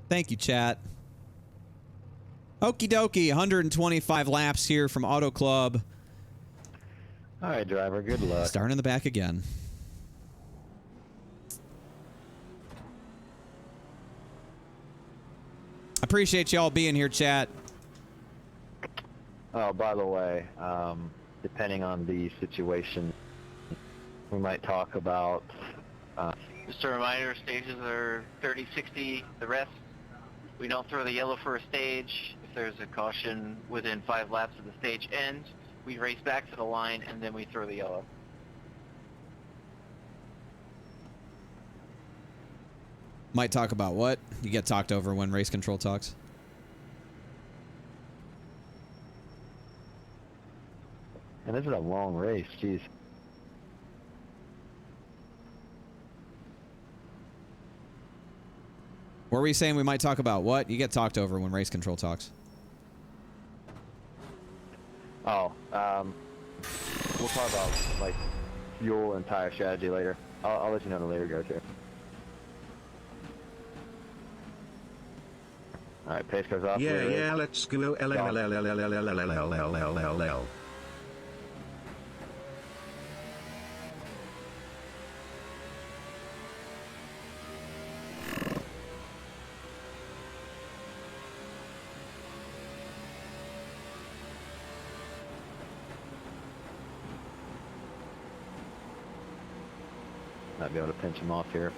Thank you, chat. Okie dokie, 125 laps here from Auto Club. All right, driver, good luck. Starting in the back again. Appreciate y'all being here, chat. Oh, by the way, depending on the situation, we might talk about... Just a reminder, stages are 30, 60, the rest. We don't throw the yellow for a stage. If there's a caution within 5 laps of the stage end, we race back to the line and then we throw the yellow. Might talk about what? You get talked over when race control talks. And this is a long race, jeez. What were we saying we might talk about? What? You get talked over when race control talks. Oh, we'll talk about, like, fuel and tire strategy later. I'll let you know in the later goes here. Alright, pace goes off. Yeah, let's go. Might be able to pinch him off here.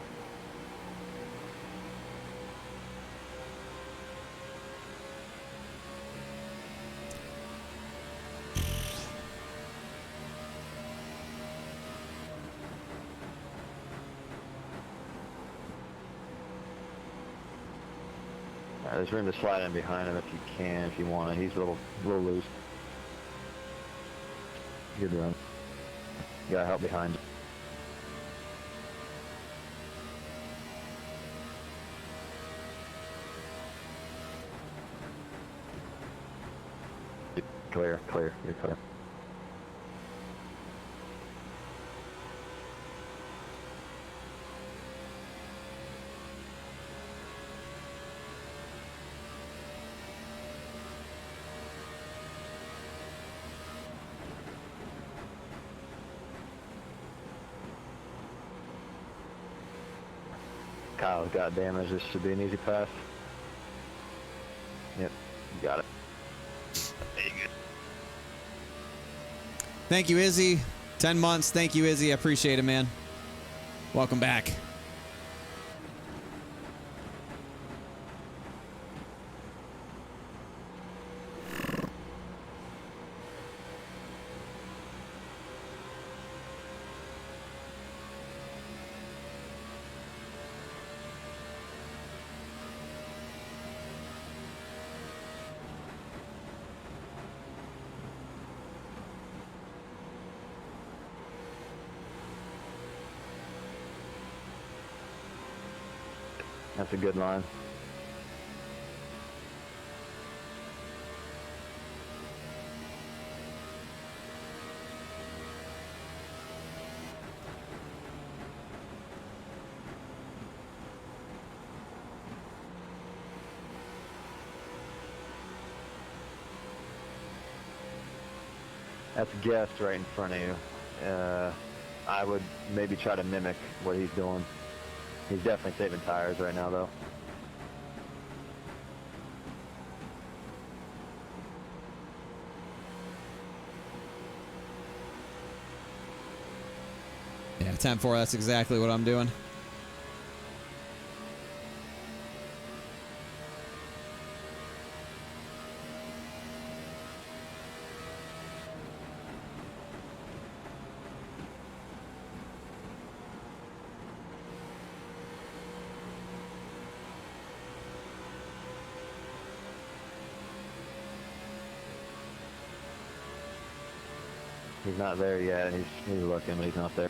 There's room to slide in behind him if you can, if you want to. He's a little loose. Good run. You gotta help behind. Clear, clear, you're clear. Kyle's got damage. This should be an easy pass. Yep, you got it. There you go. Thank you, Izzy. 10 months. Thank you, Izzy. I appreciate it, man. Welcome back. That's a good line. That's guest right in front of you. I would maybe try to mimic what he's doing. He's definitely saving tires right now, though. Yeah, 10-4, that's exactly what I'm doing. He's not there yet. He's looking, but he's not there.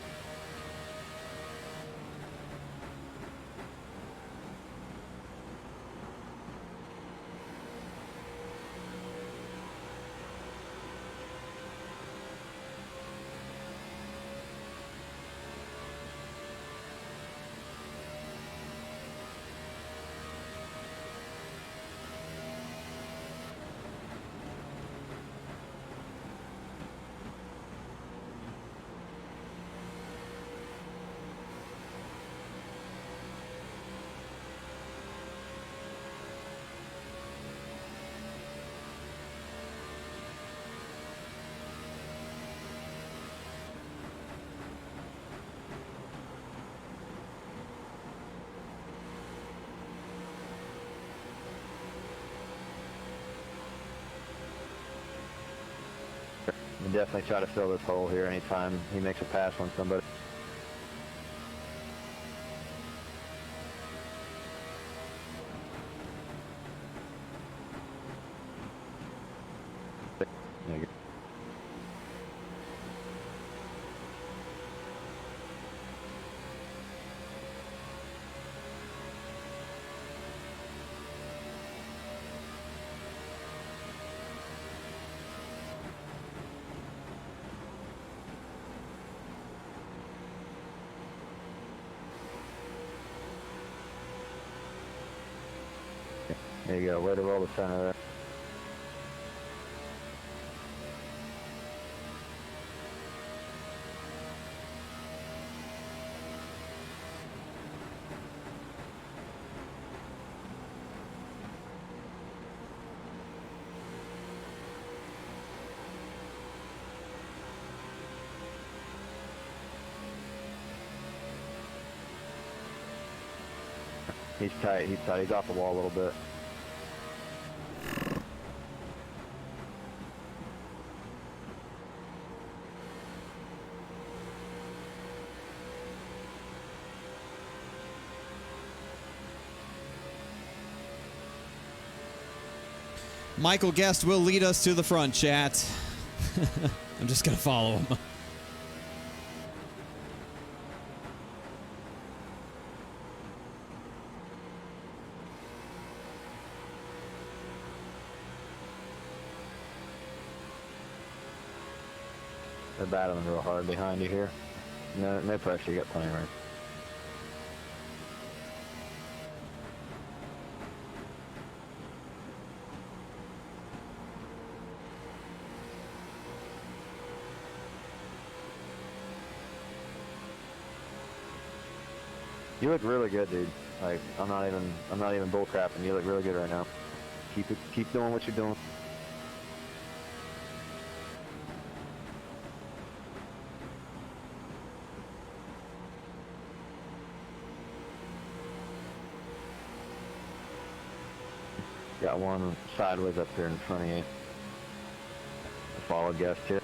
can definitely try to fill this hole here anytime he makes a pass on somebody. There you go. There you go, way to roll the center there. He's tight, he's off the wall a little bit. Michael Guest will lead us to the front, chat. I'm just going to follow him. They're battling real hard behind you here. No pressure, you got plenty of room. You look really good, dude. Like, I'm not even bull crapping. You look really good right now. Keep doing what you're doing. Got one sideways up here in front of you. Follow Guest here.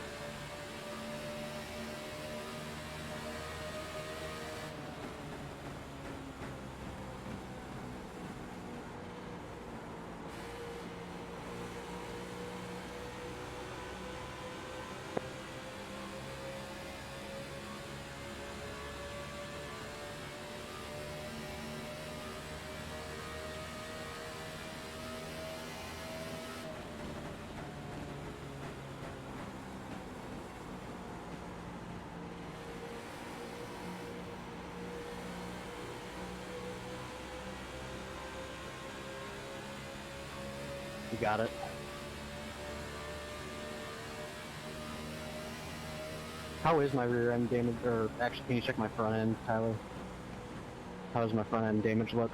You got it. How is my rear end damage? Or actually, can you check my front end, Tyler? How does my front end damage look?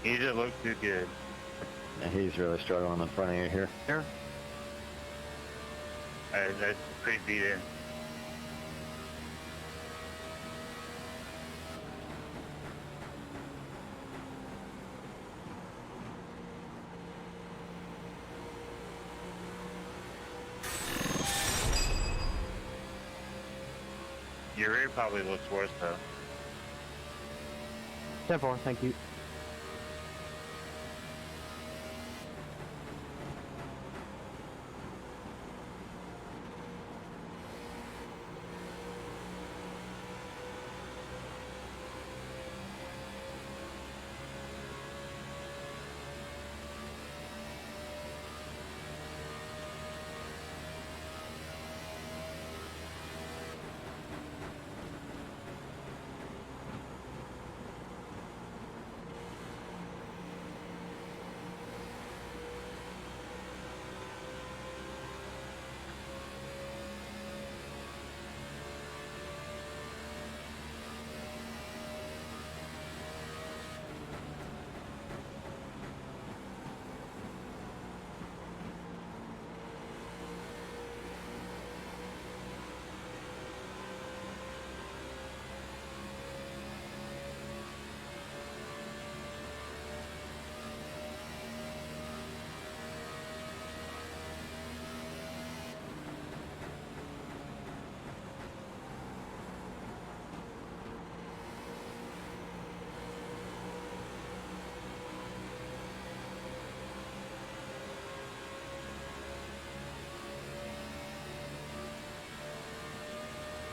He doesn't look too good. Yeah, he's really struggling in front of you here. Here. That's pretty beat in. Your rear probably looks worse though. 10-4, thank you.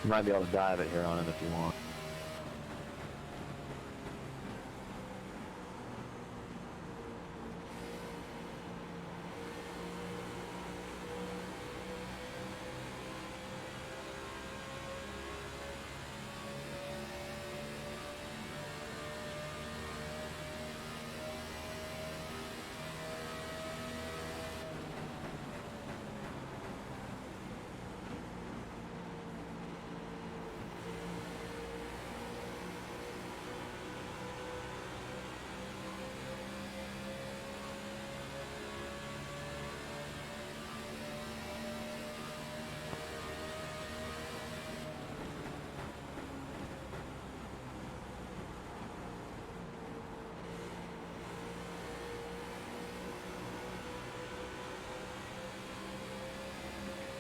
You might be able to dive it here on him if you want.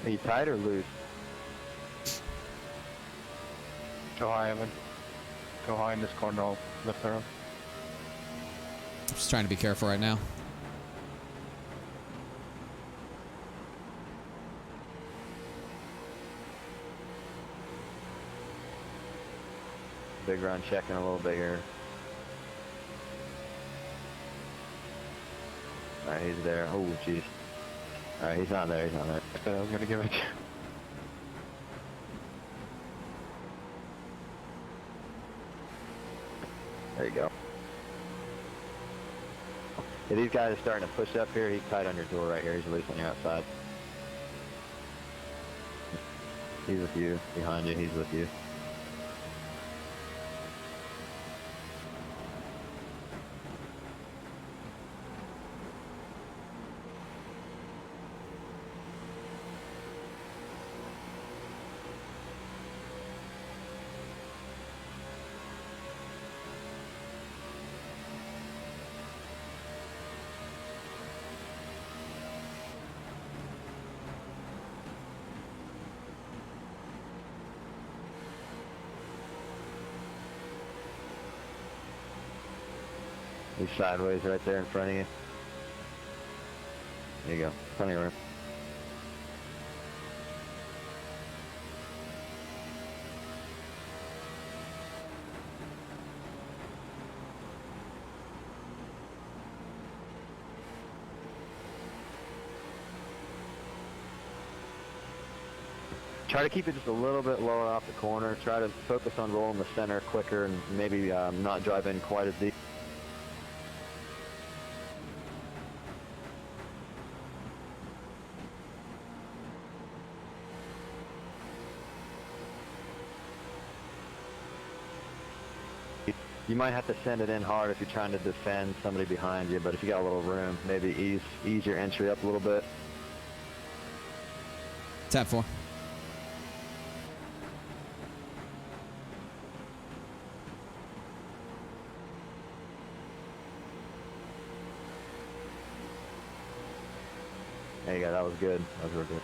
Are you tight or loose? Go high, Evan. Go high in this corner, I'll lift her up. I'm just trying to be careful right now. Big run checking a little bit here. Alright, he's there. Oh, jeez. Alright, he's not there, he's not there. I was gonna give it to you. There you go. Yeah, these guys are starting to push up here. He's tight on your door right here. He's loose on your outside. He's with you. Behind you, he's with you. He's sideways right there in front of you. There you go. Plenty of room. Try to keep it just a little bit lower off the corner. Try to focus on rolling the center quicker and maybe not drive in quite as deep. You might have to send it in hard if you're trying to defend somebody behind you, but if you got a little room, maybe ease your entry up a little bit. Tap 4. There you go, that was good. That was real good.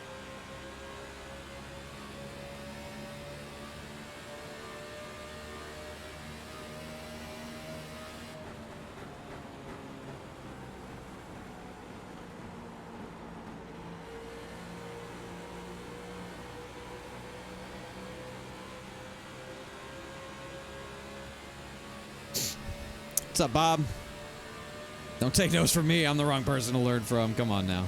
What's up, Bob? Don't take notes from me. I'm the wrong person to learn from. Come on now.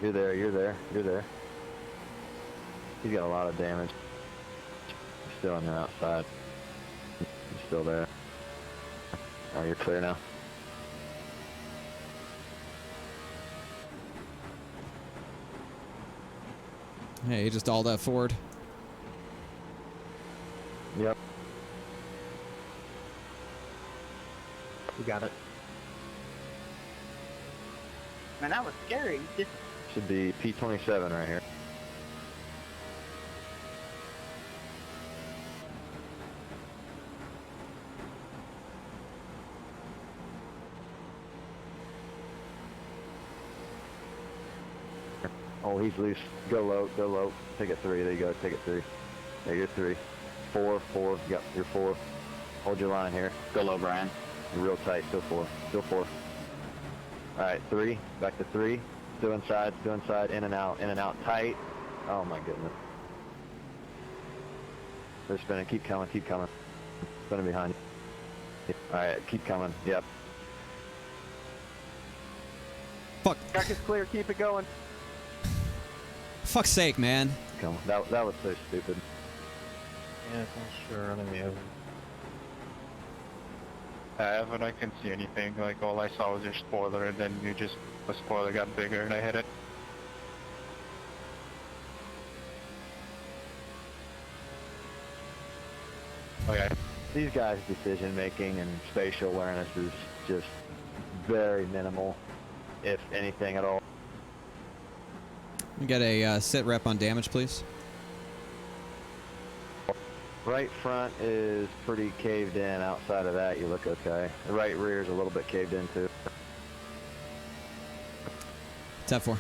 You're there, you're there, you're there. He's got a lot of damage. He's still on the outside. He's still there. Alright, you're clear now. Hey, just all that forward. Yep. You got it. Man, that was scary. Just Should be P27 right here. Oh, he's loose. Go low, go low. Take it 3. There you go. Take it 3. There, you're 3. 4, 4. Yep, you're 4. Hold your line here. Go low, Brian. You're real tight. Still 4. Still 4. All right, 3. Back to 3. Still inside. Still inside. In and out. In and out. Tight. Oh my goodness. They're spinning. Keep coming. Keep coming. Spinning behind you. All right, keep coming. Yep. Fuck. track is clear. Keep it going. Fuck's sake, man. Come on. That was so stupid. Yeah, for sure. I don't know. When I couldn't see anything. Like, all I saw was your spoiler, and then the spoiler got bigger, and I hit it. Okay. These guys' decision making and spatial awareness is just very minimal, if anything at all. We get a sit rep on damage, please. Right front is pretty caved in. Outside of that, you look okay. The right rear is a little bit caved in too. Tab 4.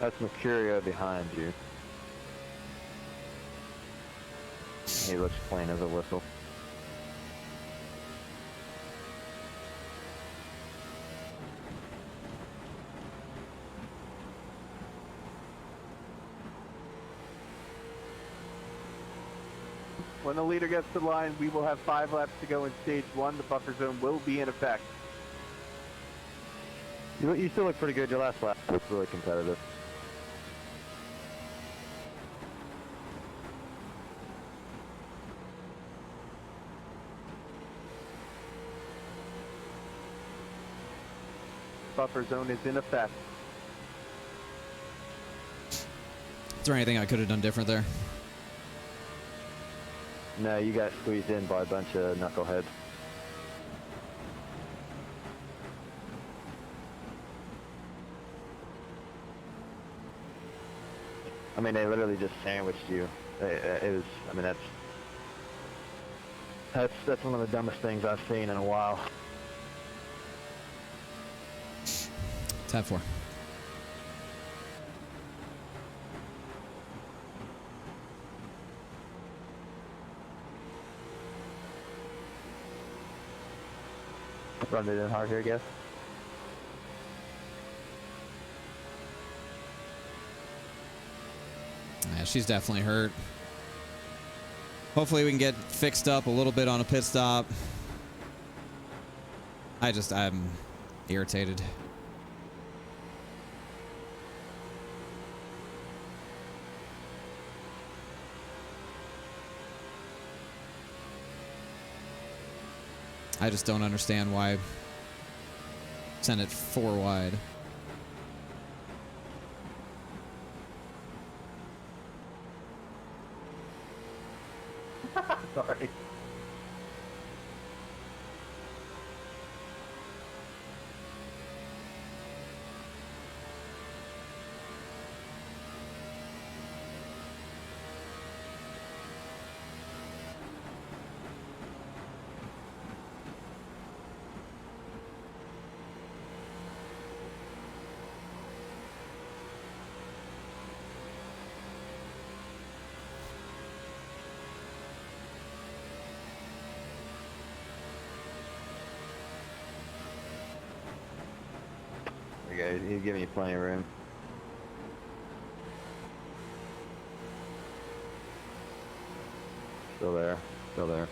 That's Mercurio behind you. He looks plain as a whistle. When the leader gets to the line, we will have 5 laps to go in stage 1. The buffer zone will be in effect. You still look pretty good. Your last lap was really competitive. Buffer zone is in effect. Is there anything I could have done different there? No, you got squeezed in by a bunch of knuckleheads. I mean, they literally just sandwiched you. It was, I mean, that's one of the dumbest things I've seen in a while. Tab 4. Run it in hard here, I guess. Yeah, she's definitely hurt. Hopefully we can get fixed up a little bit on a pit stop. I'm irritated. I just don't understand why send it 4 wide. Sorry. go. He's giving you plenty of room. Still there. Still there.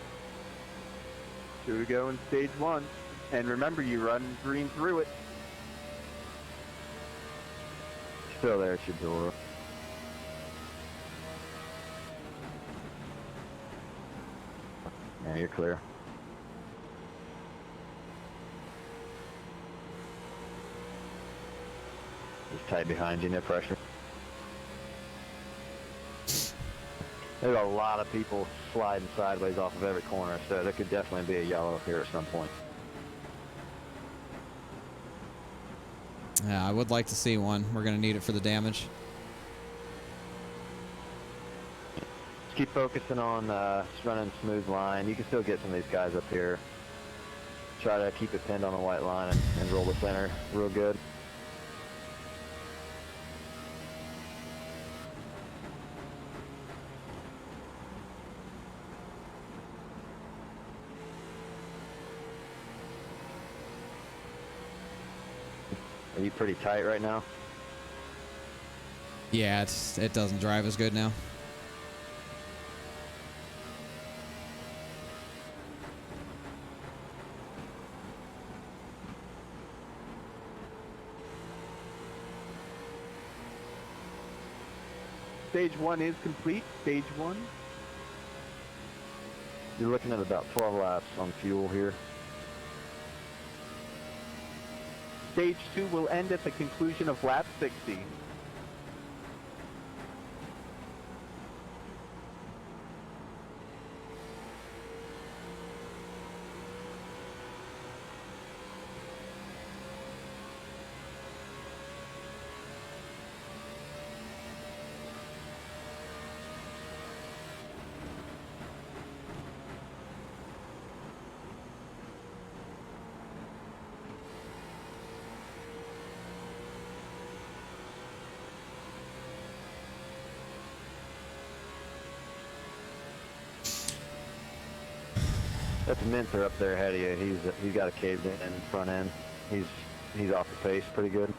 2 to go in stage 1. And remember, you run green through it. Still there, Chidora. Yeah, you're clear. Just tight behind you, no pressure. There's a lot of people sliding sideways off of every corner, so there could definitely be a yellow here at some point. Yeah, I would like to see one. We're going to need it for the damage. Just keep focusing on just running a smooth line. You can still get some of these guys up here. Try to keep it pinned on a white line and roll the center real good. Are you pretty tight right now? Yeah, it doesn't drive as good now. Stage 1 is complete. Stage 1. You're looking at about 12 laps on fuel here. Stage 2 will end at the conclusion of lap 60. That's Minter up there ahead of you. He's got a caved in front end. He's off the pace pretty good.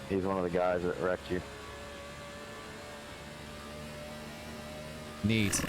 He's one of the guys that wrecked you. Neat.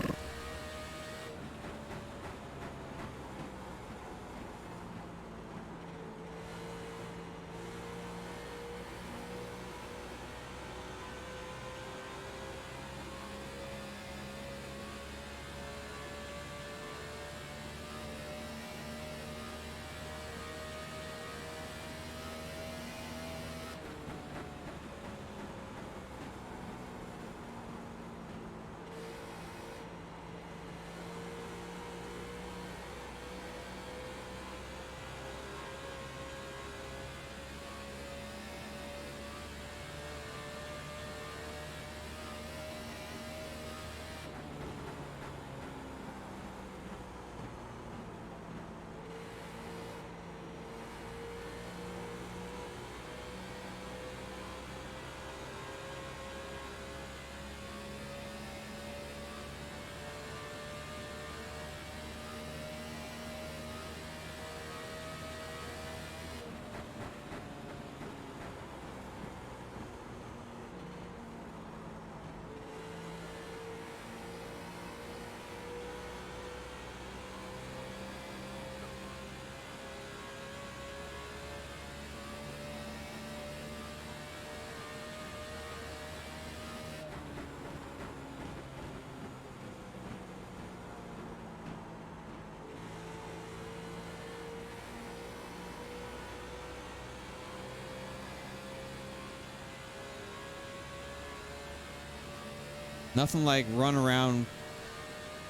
Nothing like run around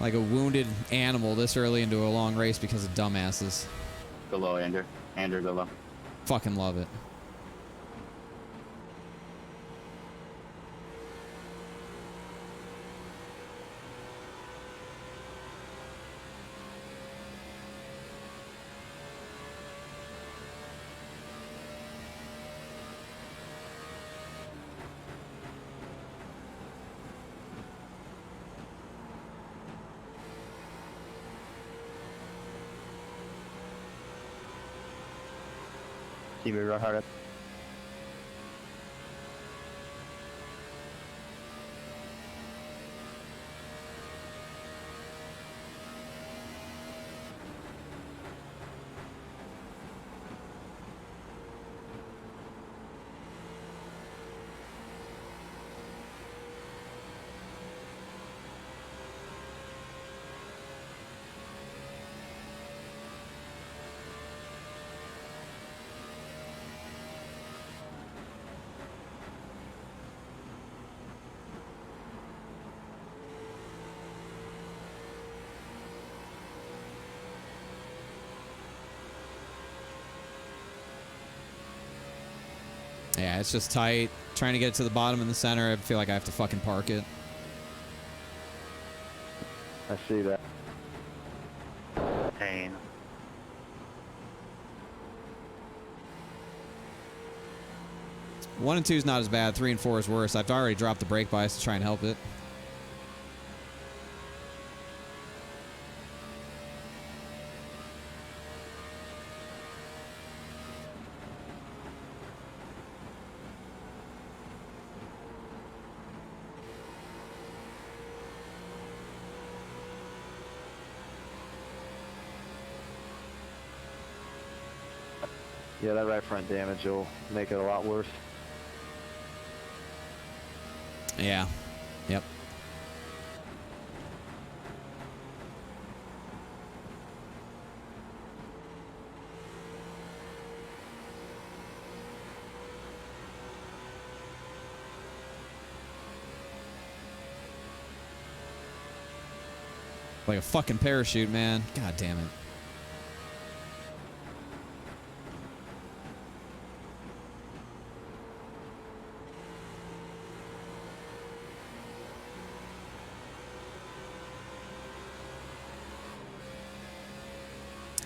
like a wounded animal this early into a long race because of dumbasses. Go low, Andrew. Andrew, go low. Fucking love it. See me right hard up. Yeah, it's just tight. Trying to get it to the bottom in the center, I feel like I have to fucking park it. I see that. Pain. One and two is not as bad. 3 and 4 is worse. I've already dropped the brake bias to try and help it. Yeah, that right front damage will make it a lot worse. Yeah. Yep. Like a fucking parachute, man. God damn it.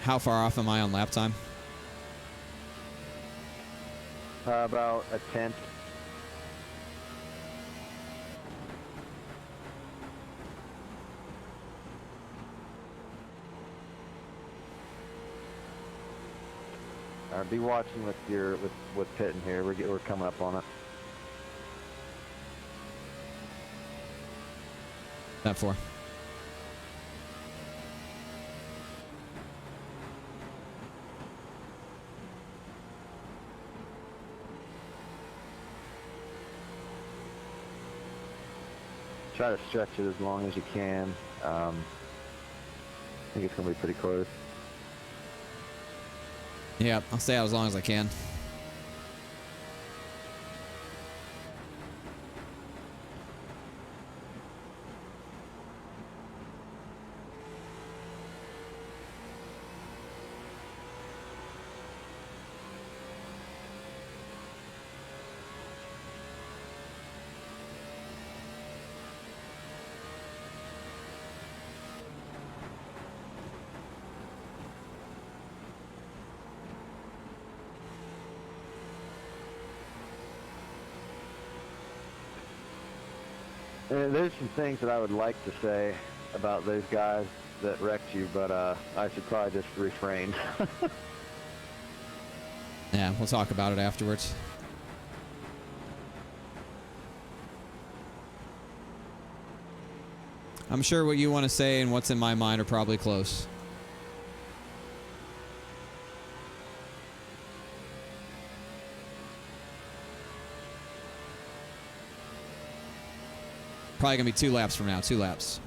How far off am I on lap time? About a tenth. Be watching with your with pitting here. We're coming up on it. Lap 4. Try to stretch it as long as you can. I think it's going to be pretty close. Yeah, I'll stay out as long as I can. There's some things that I would like to say about those guys that wrecked you, but I should probably just refrain. Yeah, we'll talk about it afterwards. I'm sure what you want to say and what's in my mind are probably close. Probably going to be 2 laps from now. 2 laps.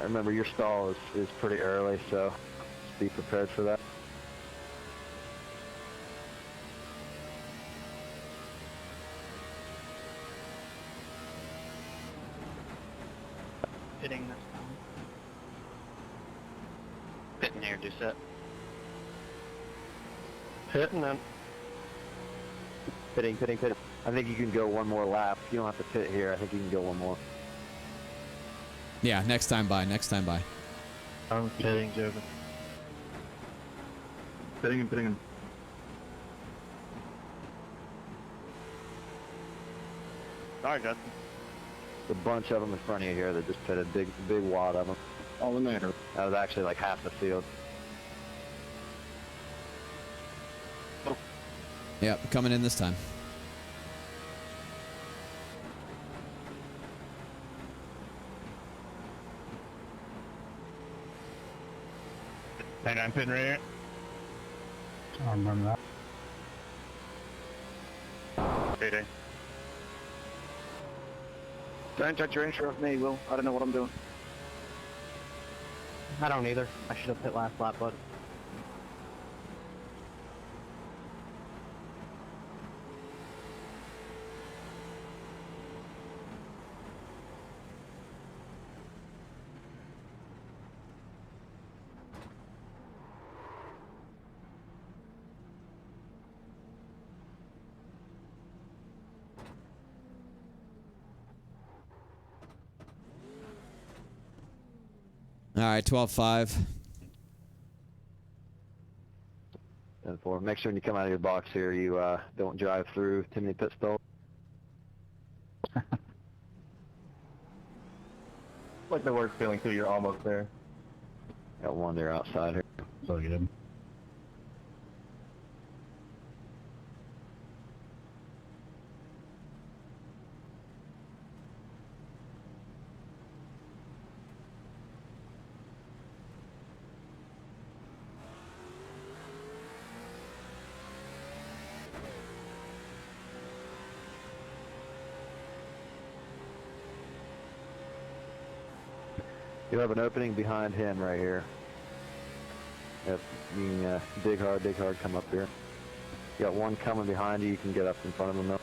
Remember, your stall is pretty early, so just be prepared for that. Pitting this time. Pitting here, Doucette. Pitting then. Pitting. I think you can go one more lap. You don't have to pit here. I think you can go one more. Yeah, next time by. I'm pitting, Joseph. Pitting. Sorry, Justin. a bunch of them in front of you here that just put a big wad of them. All the matter. That was actually like half the field. Yep, coming in this time. And I'm pin right here. I remember that. Payday. Don't touch your intro with me, Will. I don't know what I'm doing. I don't either. I should have hit last lap, bud. All right, 12-5. And for make sure when you come out of your box here, you don't drive through too many pit stalls. Like the worst feeling too, you're almost there. Got one there outside here. So good. You have an opening behind him right here. If you can dig hard, come up here. You got one coming behind you, you can get up in front of him now.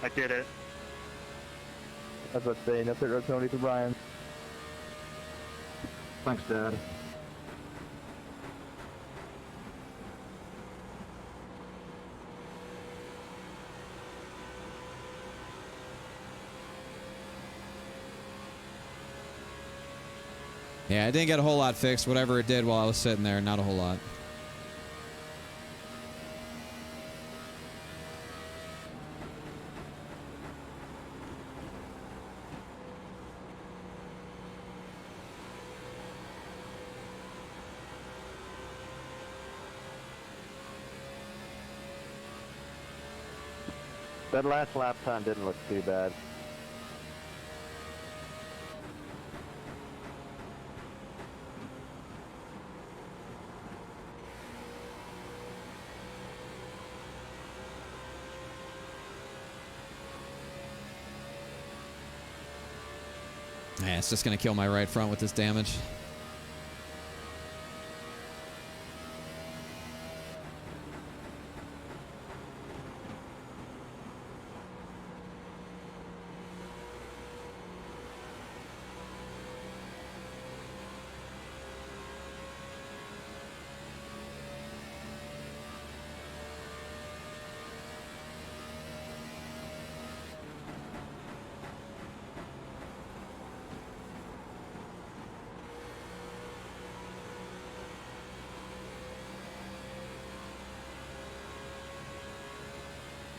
I did it. That's what I'm saying. That's it, Road Tony for Brian. Thanks, Dad. Yeah, I didn't get a whole lot fixed. Whatever it did while I was sitting there, not a whole lot. That last lap time didn't look too bad. Yeah, it's just gonna kill my right front with this damage.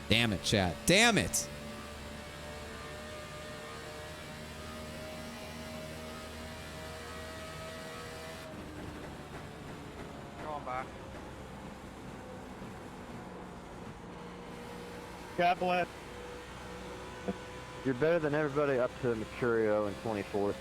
Damn it, chat. Damn it! Going back. God bless. You're better than everybody up to Mercurio in 24th.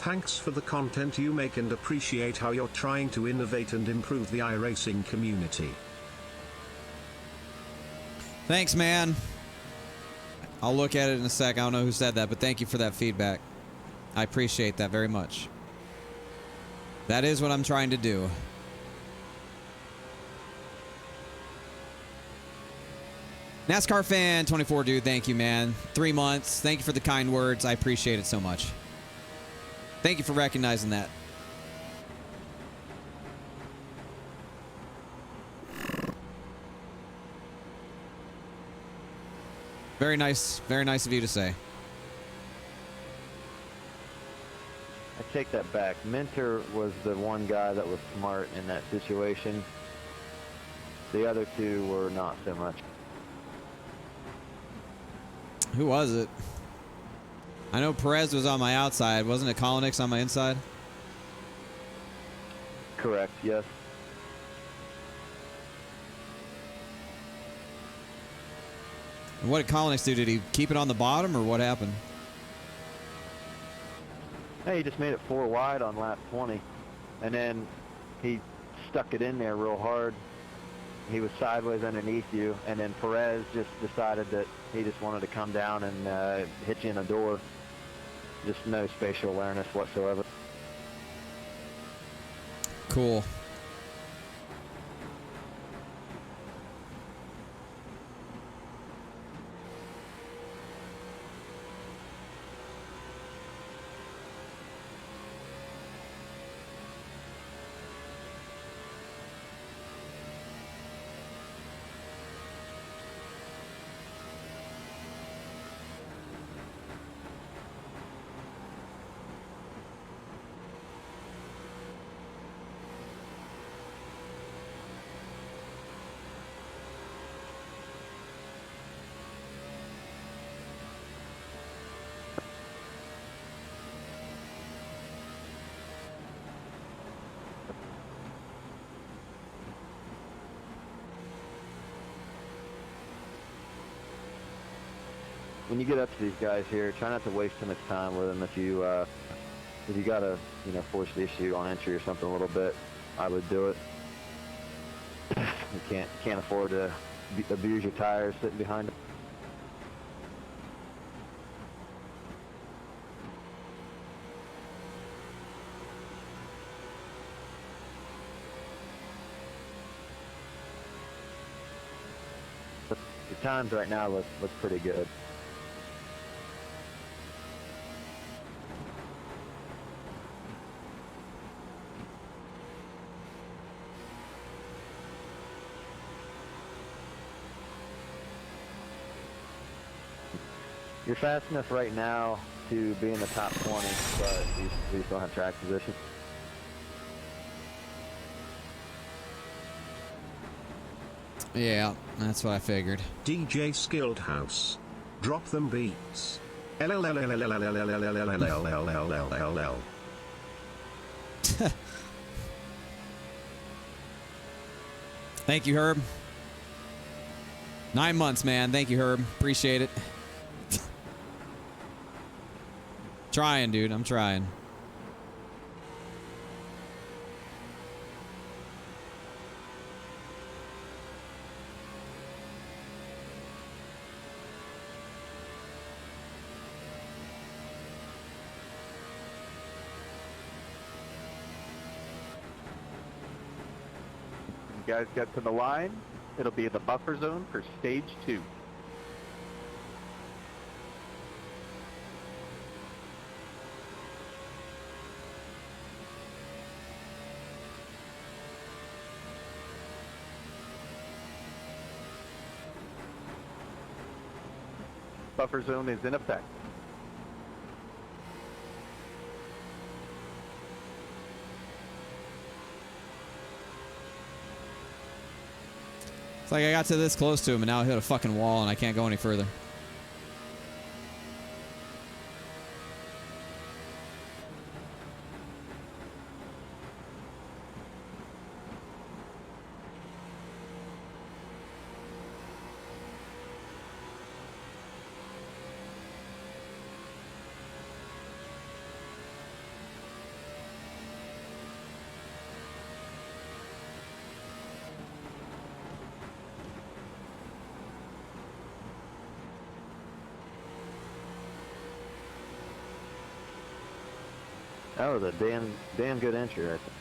Thanks for the content you make and appreciate how you're trying to innovate and improve the iRacing community. Thanks, man. I'll look at it in a sec. I don't know who said that, but thank you for that feedback. I appreciate that very much. That is what I'm trying to do. NASCAR fan 24, dude, thank you, man. 3 months. Thank you for the kind words. I appreciate it so much. Thank you for recognizing that. Very nice of you to say. I take that back. Minter was the one guy that was smart in that situation. The other two were not so much. Who was it? I know Perez was on my outside. Wasn't it Kolonix on my inside? Correct, yes. And what did Kolonix do? Did he keep it on the bottom, or what happened? Hey, he just made it 4 wide on lap 20. And then he stuck it in there real hard. He was sideways underneath you, and then Perez just decided that he just wanted to come down and hit you in the door. Just no spatial awareness whatsoever. Cool. When you get up to these guys here, try not to waste too much time with them. If you got to, force the issue on entry or something a little bit, I would do it. You can't afford to abuse your tires sitting behind them. But the times right now look pretty good. You're fast enough right now to be in the top 20, but you still have track position. Yeah, that's what I figured. DJ Schildhouse. Drop them beats. Thank you, Herb. 9 months, man. Thank you, Herb. Appreciate it. Trying, dude. I'm trying. You guys get to the line, it'll be the buffer zone for stage 2. Buffer zone is in effect. It's like I got to this close to him and now I hit a fucking wall and I can't go any further. That was a damn good entry right there.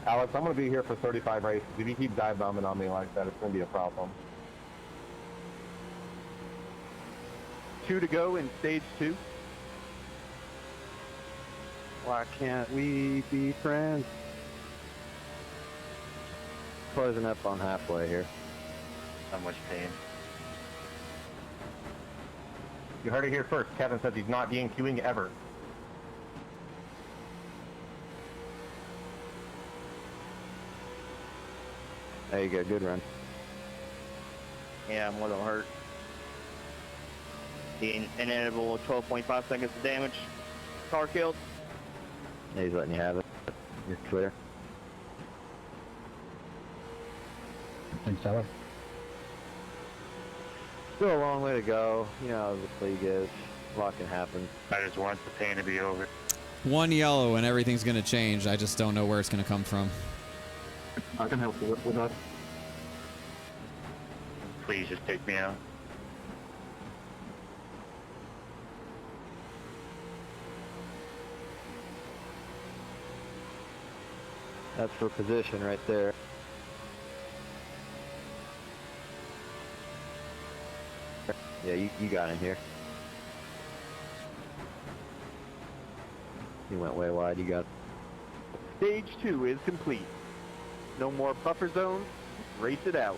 Alex, I'm going to be here for 35 races. If you keep dive bombing on me like that, it's going to be a problem. 2 to go in stage 2. Why can't we be friends? Closing up on halfway here. So much pain. You heard it here first. Kevin says he's not DNQing ever. There you go, good run. Yeah, more than hurt. The inedible 12.5 seconds of damage. Car killed. He's letting you have it. You're clear. Thanks, Tyler. Still a long way to go. You know how this league is. A lot can happen. I just want the pain to be over. One yellow and everything's going to change. I just don't know where it's going to come from. I can help you with that. Please just take me out. That's for position right there. Yeah, you got in here. You went way wide, you got it. Stage 2 is complete. No more buffer zones. Race it out.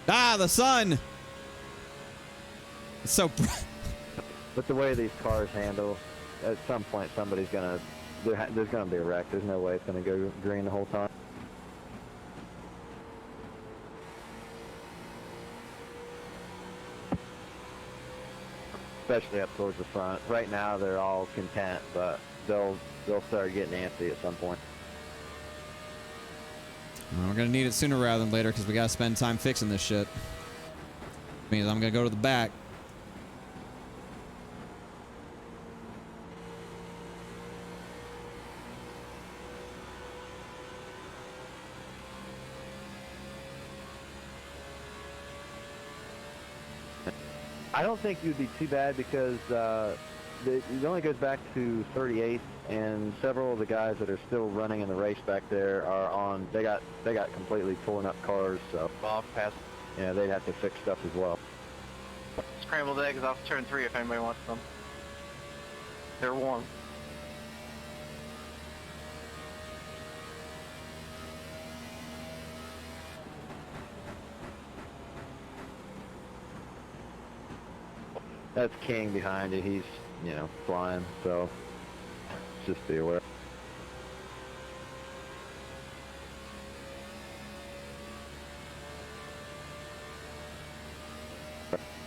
Ah, the sun! It's so bright. But the way these cars handle, at some point somebody's gonna, there's gonna be a wreck. There's no way it's gonna go green the whole time. Especially up towards the front. Right now they're all content, but they'll start getting antsy at some point. Well, we're gonna need it sooner rather than later because we gotta spend time fixing this shit. Means I'm gonna go to the back. I don't think you'd be too bad because it only goes back to 38, and several of the guys that are still running in the race back there are on. They got completely torn up cars, so Off past yeah, they'd have to fix stuff as well. scrambled eggs off turn 3 if anybody wants them. They're warm. That's King behind you. He's, you know, flying, so just be aware.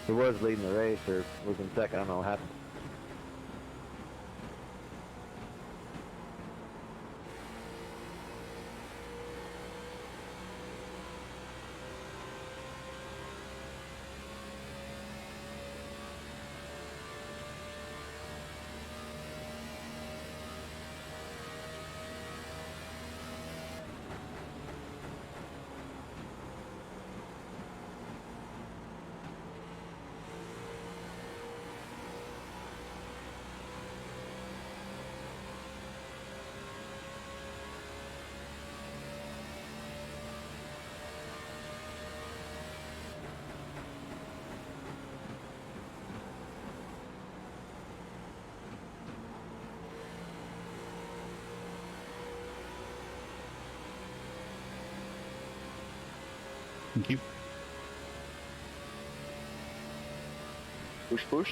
He was leading the race, or was in second. I don't know what happened. Thank you. Push, push.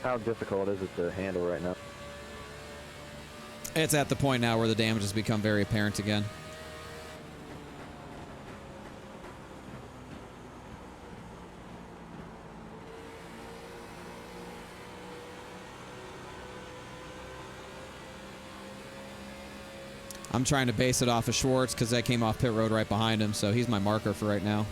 How difficult is it to handle right now? It's at the point now where the damage has become very apparent again. I'm trying to base it off of Schwartz because I came off pit road right behind him, so he's my marker for right now.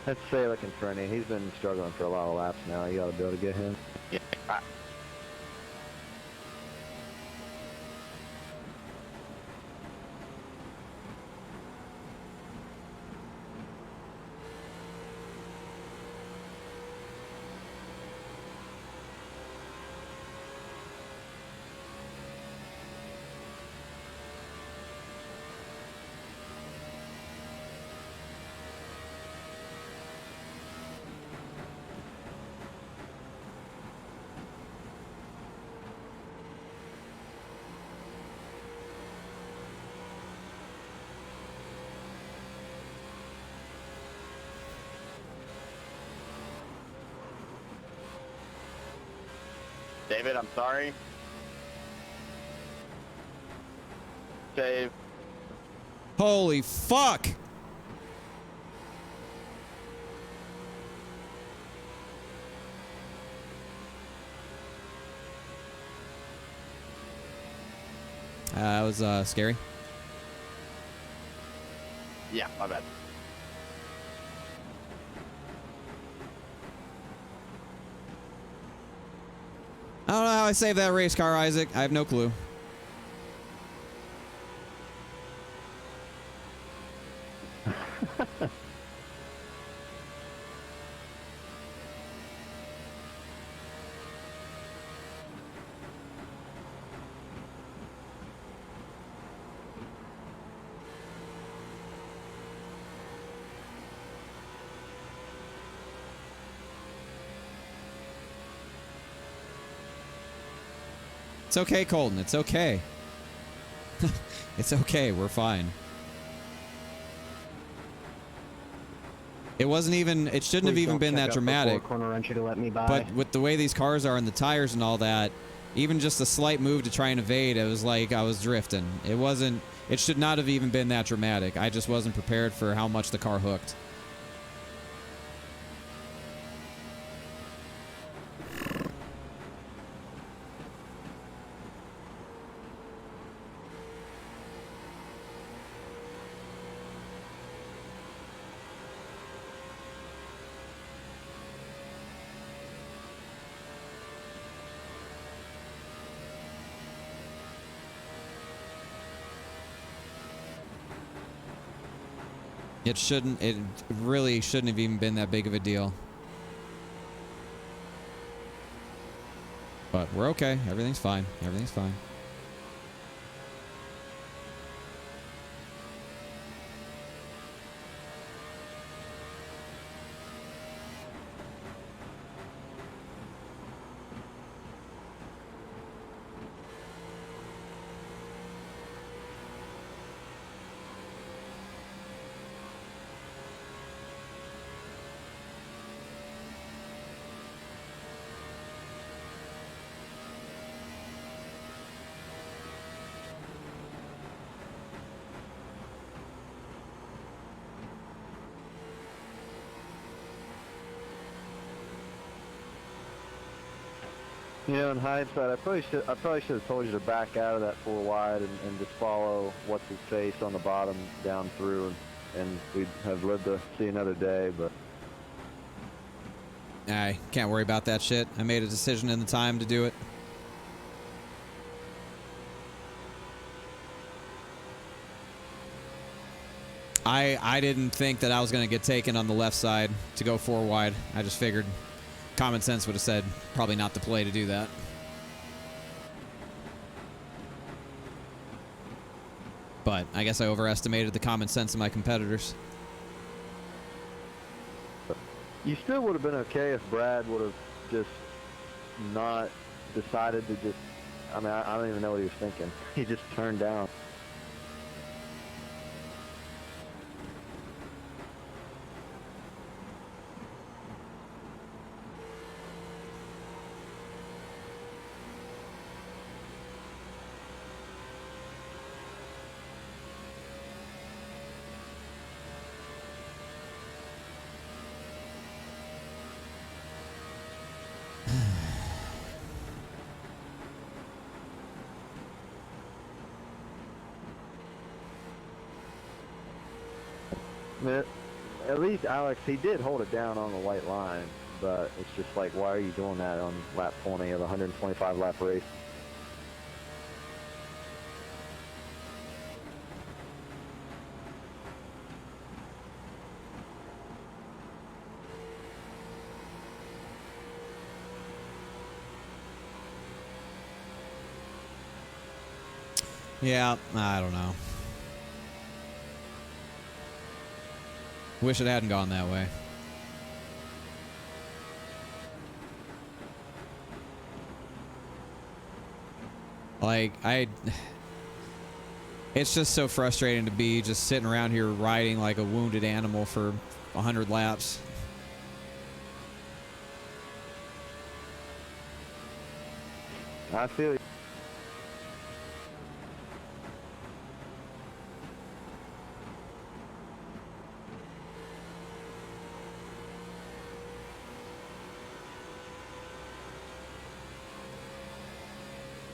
That's Salick in front of you. He's been struggling for a lot of laps now. You gotta be able to get him. Yeah. David, I'm sorry. Save. Holy fuck! That was scary. Yeah, my bad. I don't know how I saved that race car, Isaac. I have no clue. It's okay, Colton. It's okay. It's okay. We're fine. It wasn't even... It shouldn't have even been that dramatic. Corner wrench to let me by. But with the way these cars are and the tires and all that, even just a slight move to try and evade, it was like I was drifting. It wasn't... It should not have even been that dramatic. I just wasn't prepared for how much the car hooked. It really shouldn't have even been that big of a deal. But we're okay. Everything's fine. Everything's fine. You know, in hindsight, I probably should have told you to back out of that 4 wide and just follow what's his face on the bottom down through, and we'd have lived to see another day. But I can't worry about that shit. I made a decision in the time to do it. I didn't think that I was going to get taken on the left side to go 4 wide. I just figured common sense would have said probably not the play to do that. But I guess I overestimated the common sense of my competitors. You still would have been okay if Brad would have just not decided to just, I mean, I don't even know what he was thinking. He just turned down. At least Alex, he did hold it down on the white line, but it's just like, why are you doing that on lap 20 of a 125 lap race? Yeah, I don't know. Wish it hadn't gone that way. Like, it's just so frustrating to be just sitting around here riding like a wounded animal for 100 laps. I feel you.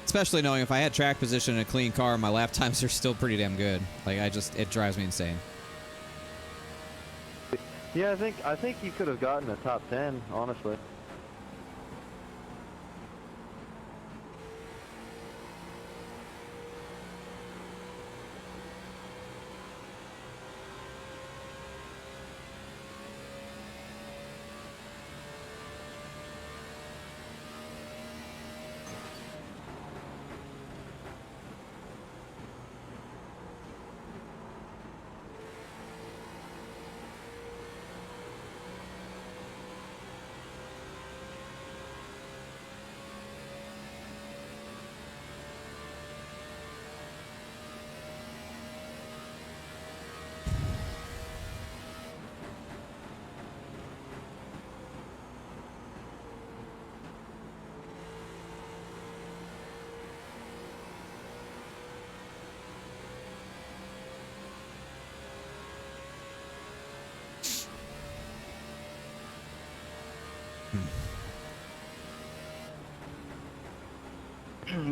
Especially knowing if I had track position in a clean car, my lap times are still pretty damn good. Like, it drives me insane. Yeah, I think you could have gotten a top 10, honestly.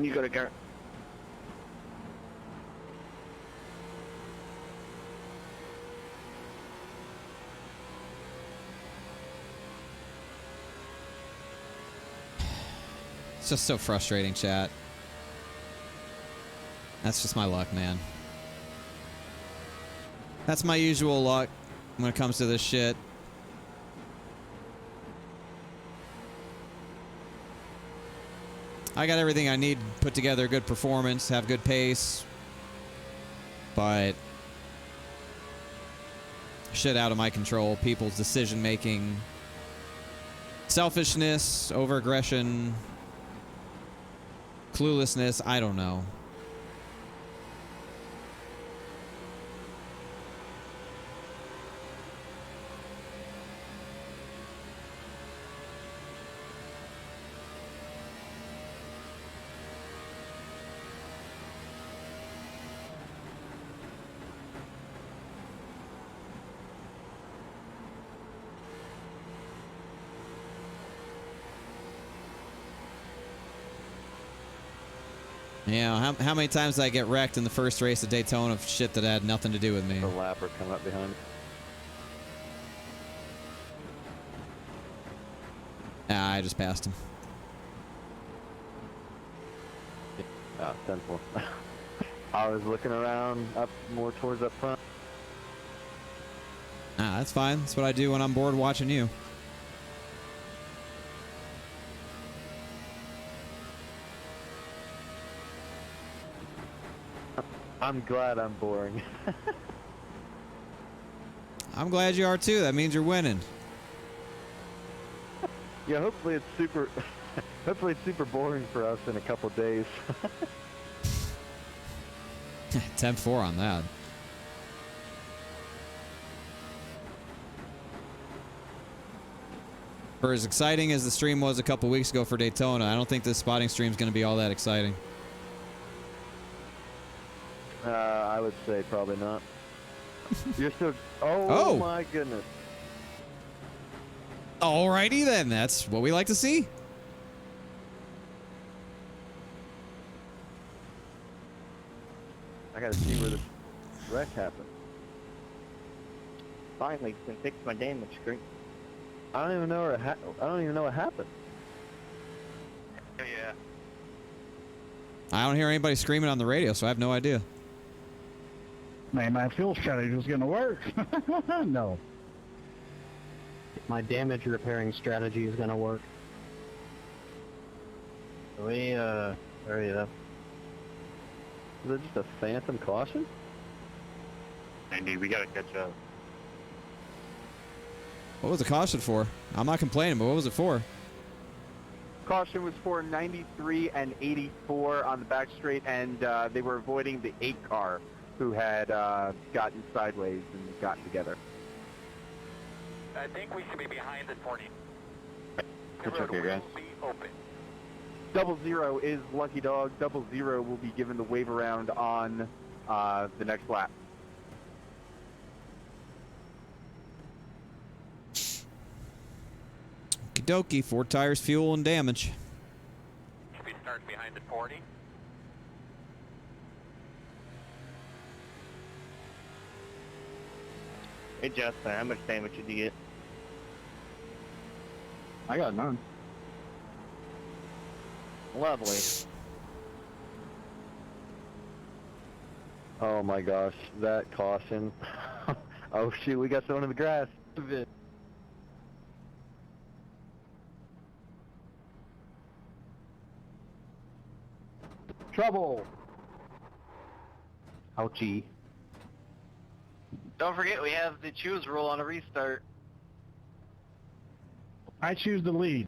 You go to Gar. It's just so frustrating, chat. That's just my luck, man. That's my usual luck when it comes to this shit. I got everything I need to put together a good performance, have good pace, but shit out of my control. People's decision making, selfishness, over-aggression, cluelessness, I don't know. Yeah, how many times did I get wrecked in the first race at Daytona of shit that had nothing to do with me? The lapper come up behind. Nah, I just passed him. Oh, 10-4. I was looking around up more towards up front. Ah, that's fine. That's what I do when I'm bored watching you. I'm glad I'm boring. I'm glad you are too. That means you're winning. Yeah, hopefully it's super. Hopefully it's super boring for us in a couple days. 10-4 on that. For as exciting as the stream was a couple weeks ago for Daytona, I don't think this spotting stream is going to be all that exciting. I would say probably not. You're still. Oh, Oh. my goodness. Alrighty then, that's what we like to see. I gotta see where this wreck happened. Finally, can fix my damage. Great. I don't even know where I don't even know what happened. Yeah. I don't hear anybody screaming on the radio, so I have no idea. Man, my fuel strategy was gonna work. No. My damage repairing strategy is gonna work. We, there you go. Is it just a phantom caution? Andy, we gotta catch up. What was the caution for? I'm not complaining, but what was it for? Caution was for 93 and 84 on the back straight, and they were avoiding the 8 car who had gotten sideways and gotten together. I think we should be behind the 40. Good job here, guys. Will be open. 00 is Lucky Dog. 00 will be given the wave around on the next lap. Okie dokie, 4 tires, fuel, and damage. Should be starting behind the 40. Hey Justin, how much damage did you get? I got none. Lovely. Oh my gosh, that caution. Oh shoot, we got someone in the grass. Trouble! Ouchie. Don't forget, we have the choose rule on a restart. I choose the lead.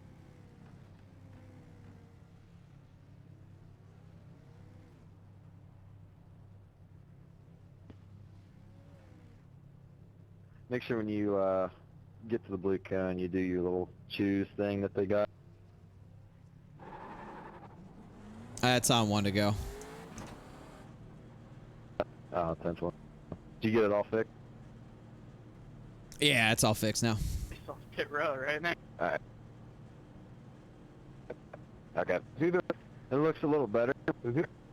Make sure when you get to the blue cone, you do your little choose thing that they got. It's on 1 to go. Oh, 10-1. Did you get it all fixed? Yeah, it's all fixed now. It's on pit row right now. Alright. Okay. It looks a little better.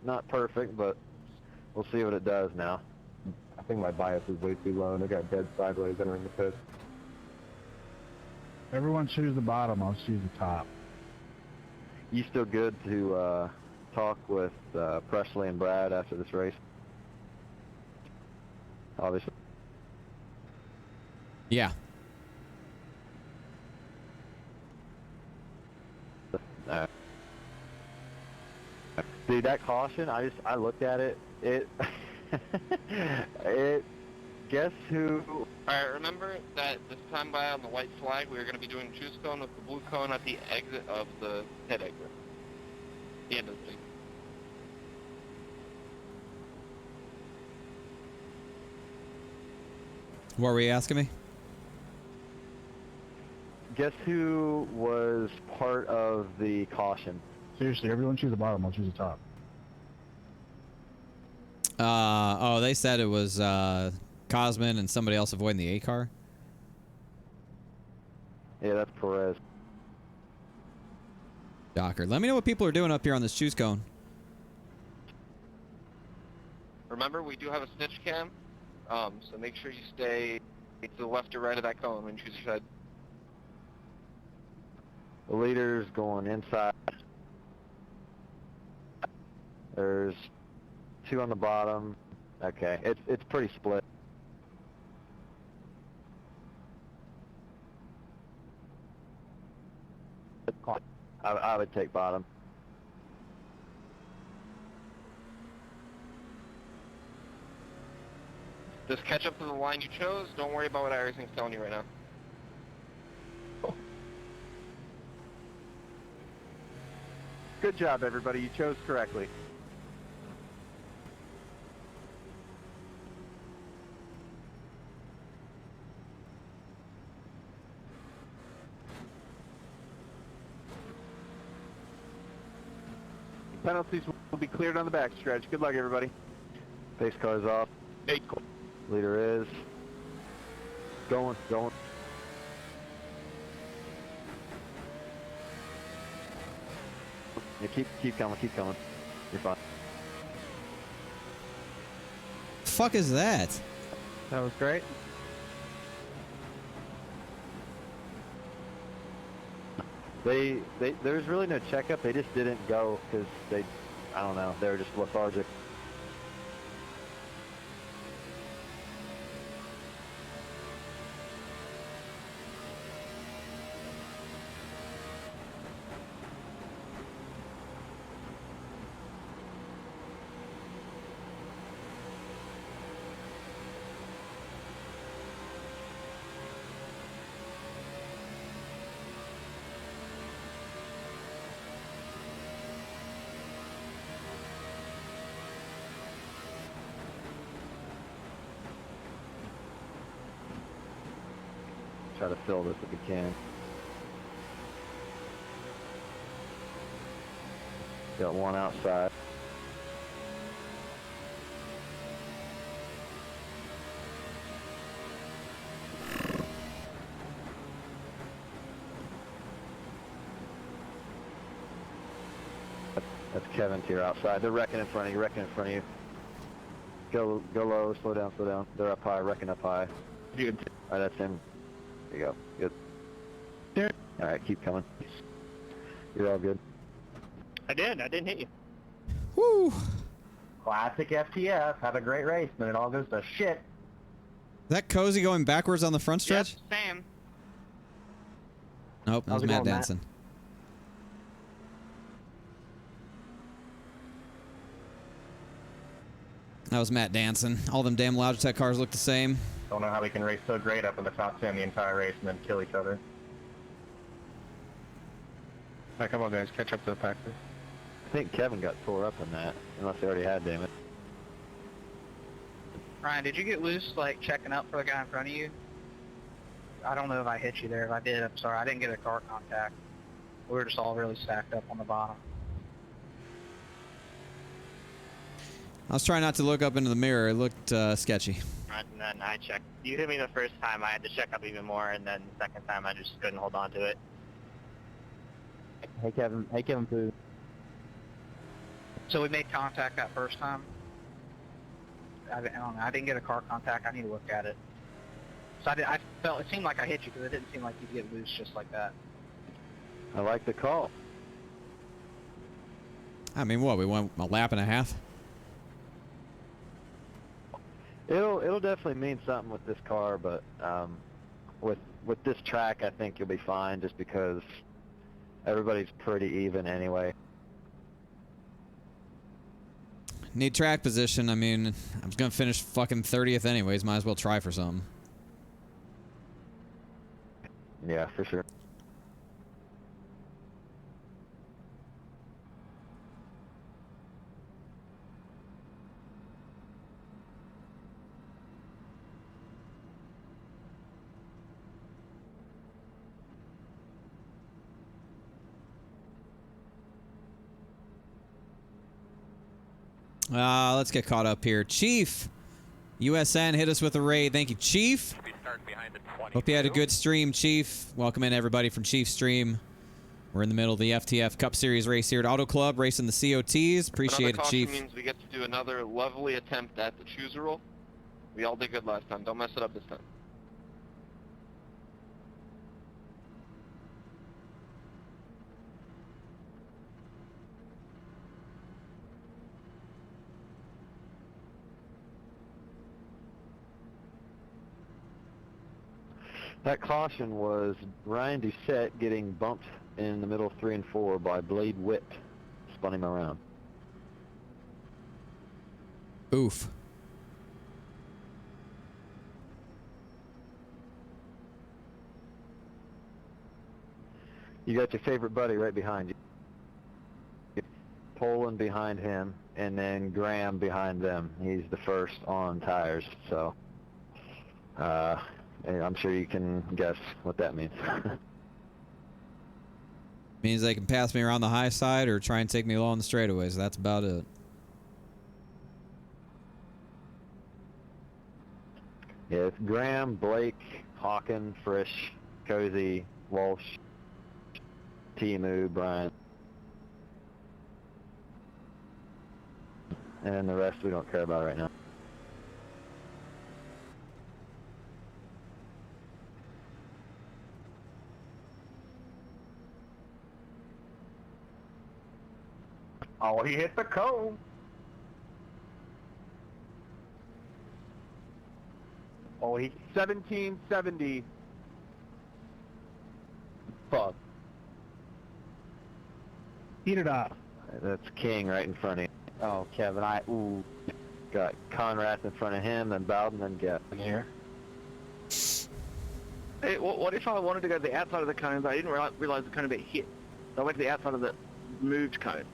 Not perfect, but we'll see what it does now. I think my bias is way too low, and I got dead sideways entering the pit. Everyone choose the bottom, I'll choose the top. You still good to talk with Presley and Brad after this race? Obviously. Yeah. Dude, that caution, I looked at it. It guess who? Alright, remember that this time by on the white flag, we were going to be doing choose cone with the blue cone at the exit of the pit exit. The end of the thing. What were you asking me? Guess who was part of the caution? Seriously, everyone choose the bottom, I'll choose the top. Oh, they said it was Cosman and somebody else avoiding the A car. Yeah, that's Perez. Docker, let me know what people are doing up here on this choose cone. Remember, we do have a snitch cam, so make sure you stay to the left or right of that cone when you choose your side. The leader's going inside. There's 2 on the bottom. Okay, it's pretty split. I would take bottom. Just catch up to the line you chose. Don't worry about what iRacing's telling you right now. Good job, everybody. You chose correctly. Penalties will be cleared on the backstretch. Good luck, everybody. Pace car's off. Leader is going. Yeah, keep coming. You're fine. Fuck is that? That was great. There's really no checkup. They just didn't go because I don't know, they were just lethargic. Try to fill this if we can. Got one outside. That's Kevin's here outside. They're wrecking in front of you, Go low, slow down. They're up high, wrecking up high. Alright, that's him. There you go. Good. Alright, keep coming. You're all good. I didn't hit you. Woo! Classic FTF. Have a great race, and then it all goes to shit. Is that Cozy going backwards on the front stretch? Yep, Sam. Nope, that was How's it Matt going, Matt? Danson. That was Matt Danson. All them damn Logitech cars look the same. Don't know how we can race so great up in the top 10 the entire race and then kill each other. Alright, come on guys, catch up to the pack. I think Kevin got tore up in that, unless he already had, damn it. Ryan, did you get loose, like, checking up for the guy in front of you? I don't know if I hit you there. If I did, I'm sorry. I didn't get a car contact. We were just all really stacked up on the bottom. I was trying not to look up into the mirror. It looked sketchy. And then I checked. You hit me the first time. I had to check up even more, and then the second time I just couldn't hold on to it. Hey Kevin Pooh. So we made contact that first time. I don't know. I didn't get a car contact. I need to look at it. So I felt it seemed like I hit you because it didn't seem like you'd get loose just like that. I like the call. I mean, what? We went a lap and a half? It'll definitely mean something with this car, but with this track, I think you'll be fine just because everybody's pretty even anyway. Need track position. I mean, I was going to finish fucking 30th anyways. Might as well try for something. Yeah, for sure. Let's get caught up here. Chief, USN hit us with a raid. Thank you, Chief. Hope you had a good stream, Chief. Welcome in everybody from Chief Stream. We're in the middle of the FTF Cup Series race here at Auto Club, racing the COTs. Appreciate it, Another Chief. caution means we get to do another lovely attempt at the chooser roll. We all did good last time. Don't mess it up this time. That caution was Ryan Doucette getting bumped in the middle of 3 and 4 by Blade Witt. Spun him around. Oof. You got your favorite buddy right behind you. Poland behind him, and then Graham behind them. He's the first on tires, so I'm sure you can guess what that means. Means they can pass me around the high side or try and take me low on the straightaways. That's about it. Yeah, it's Graham, Blake, Hawken, Frisch, Cozy, Walsh, Timu, Bryant. And then the rest we don't care about right now. Oh, he hit the cone. Oh, he 1770. Fuck. Heat it up. That's King right in front of you. Oh, Kevin, got Conrad in front of him, then Bowden, then Gavin here. Hey, what if I wanted to go to the outside of the cone, but I didn't realize the cone had been hit? So I went to the outside of the moved cone.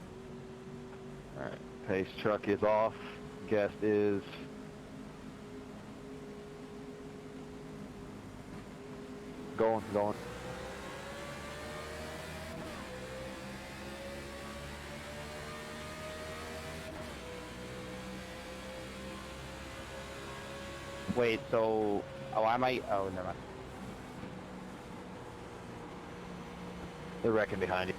Alright, pace truck is off. Guest is... Going. Wait, so... Oh, I might... Oh, never mind. They're wrecking behind you.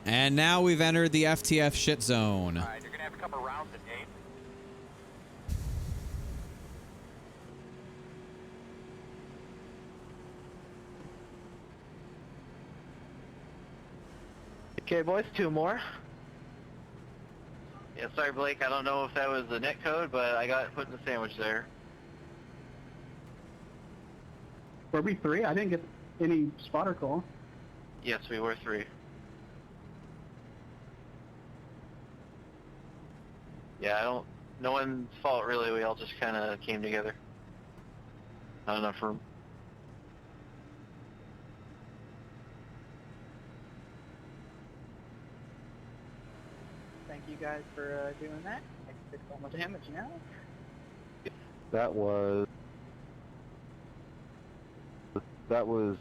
And now we've entered the FTF shit zone. All right, you're gonna have a couple rounds at 8. Okay, boys, 2 more. Yeah, sorry, Blake. I don't know if that was the net code, but I got put in the sandwich there. Were we 3? I didn't get any spotter call. Yes, we were 3. Yeah, no one's fault really. We all just kind of came together. Not enough room. Thank you guys for doing that. I can fix all my damage now. That was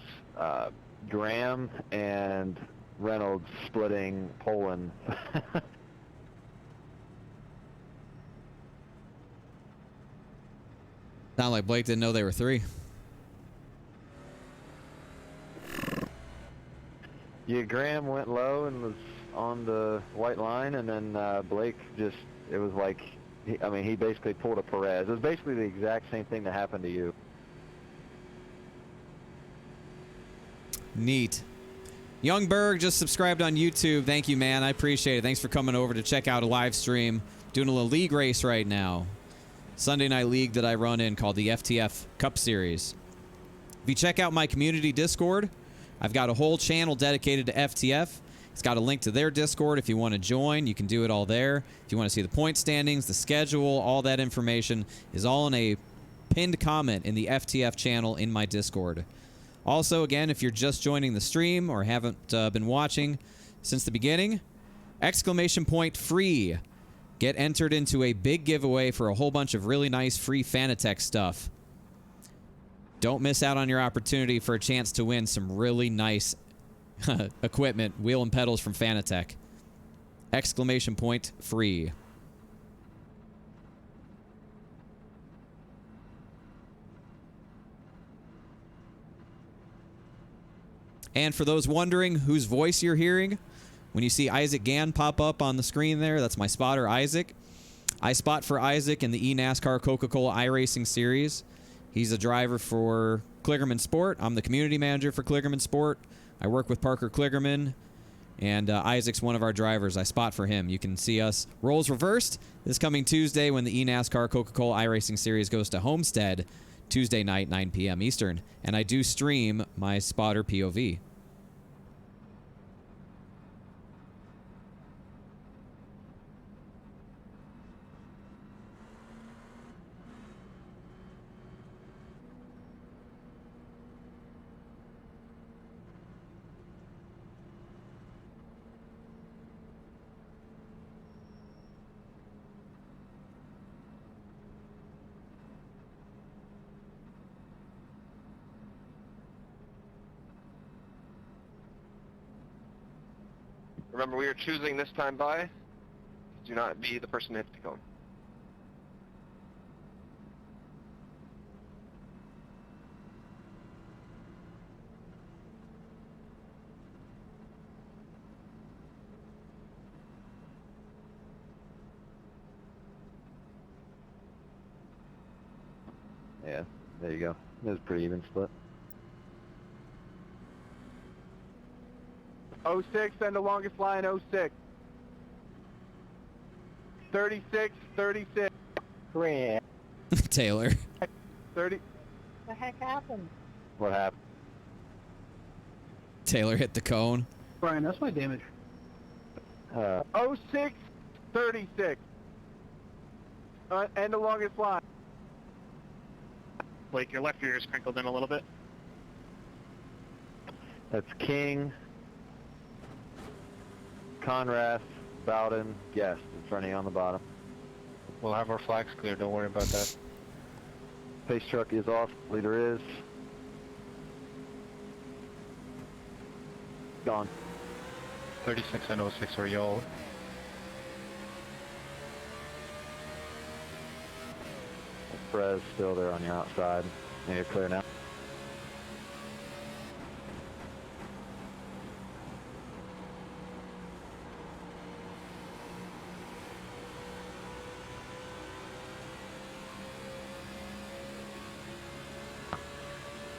Graham and Reynolds splitting Poland. Sound like Blake didn't know they were 3. Yeah, Graham went low and was on the white line, and then Blake just, it was like, he basically pulled a Perez. It was basically the exact same thing that happened to you. Neat. Youngberg just subscribed on YouTube. Thank you, man. I appreciate it. Thanks for coming over to check out a live stream. Doing a little league race right now. Sunday night league that I run in called the FTF Cup Series. If you check out my community Discord, I've got a whole channel dedicated to FTF. It's got a link to their Discord. If you want to join, you can do it all there. If you want to see the point standings, the schedule, all that information is all in a pinned comment in the FTF channel in my Discord. Also, again, if you're just joining the stream or haven't been watching since the beginning, exclamation point free. Get entered into a big giveaway for a whole bunch of really nice free Fanatec stuff. Don't miss out on your opportunity for a chance to win some really nice equipment, wheel and pedals from Fanatec. Exclamation point free. And for those wondering whose voice you're hearing, when you see Isaac Gann pop up on the screen there, that's my spotter, Isaac. I spot for Isaac in the NASCAR Coca-Cola iRacing Series. He's a driver for Kligerman Sport. I'm the community manager for Kligerman Sport. I work with Parker Kligerman And Isaac's one of our drivers. I spot for him. You can see us roles reversed this coming Tuesday when the NASCAR Coca-Cola iRacing Series goes to Homestead Tuesday night, 9 p.m. Eastern. And I do stream my spotter POV. Remember, we are choosing this time by. Do not be the person that hits the cone. Yeah, there you go. It was a pretty even split. 06 and the longest line, 06. 36, 36. Crap. Taylor. 30. What the heck happened? What happened? Taylor hit the cone. Brian, that's my damage. 06, 36. And the longest line. Blake, your left rear is crinkled in a little bit. That's King, Conrath, Bowden, Guest in front of you on the bottom. We'll have our flags clear. Don't worry about that. Pace truck is off. Leader is gone. 36 and 06 are y'all. Perez still there on your outside. And you're clear now.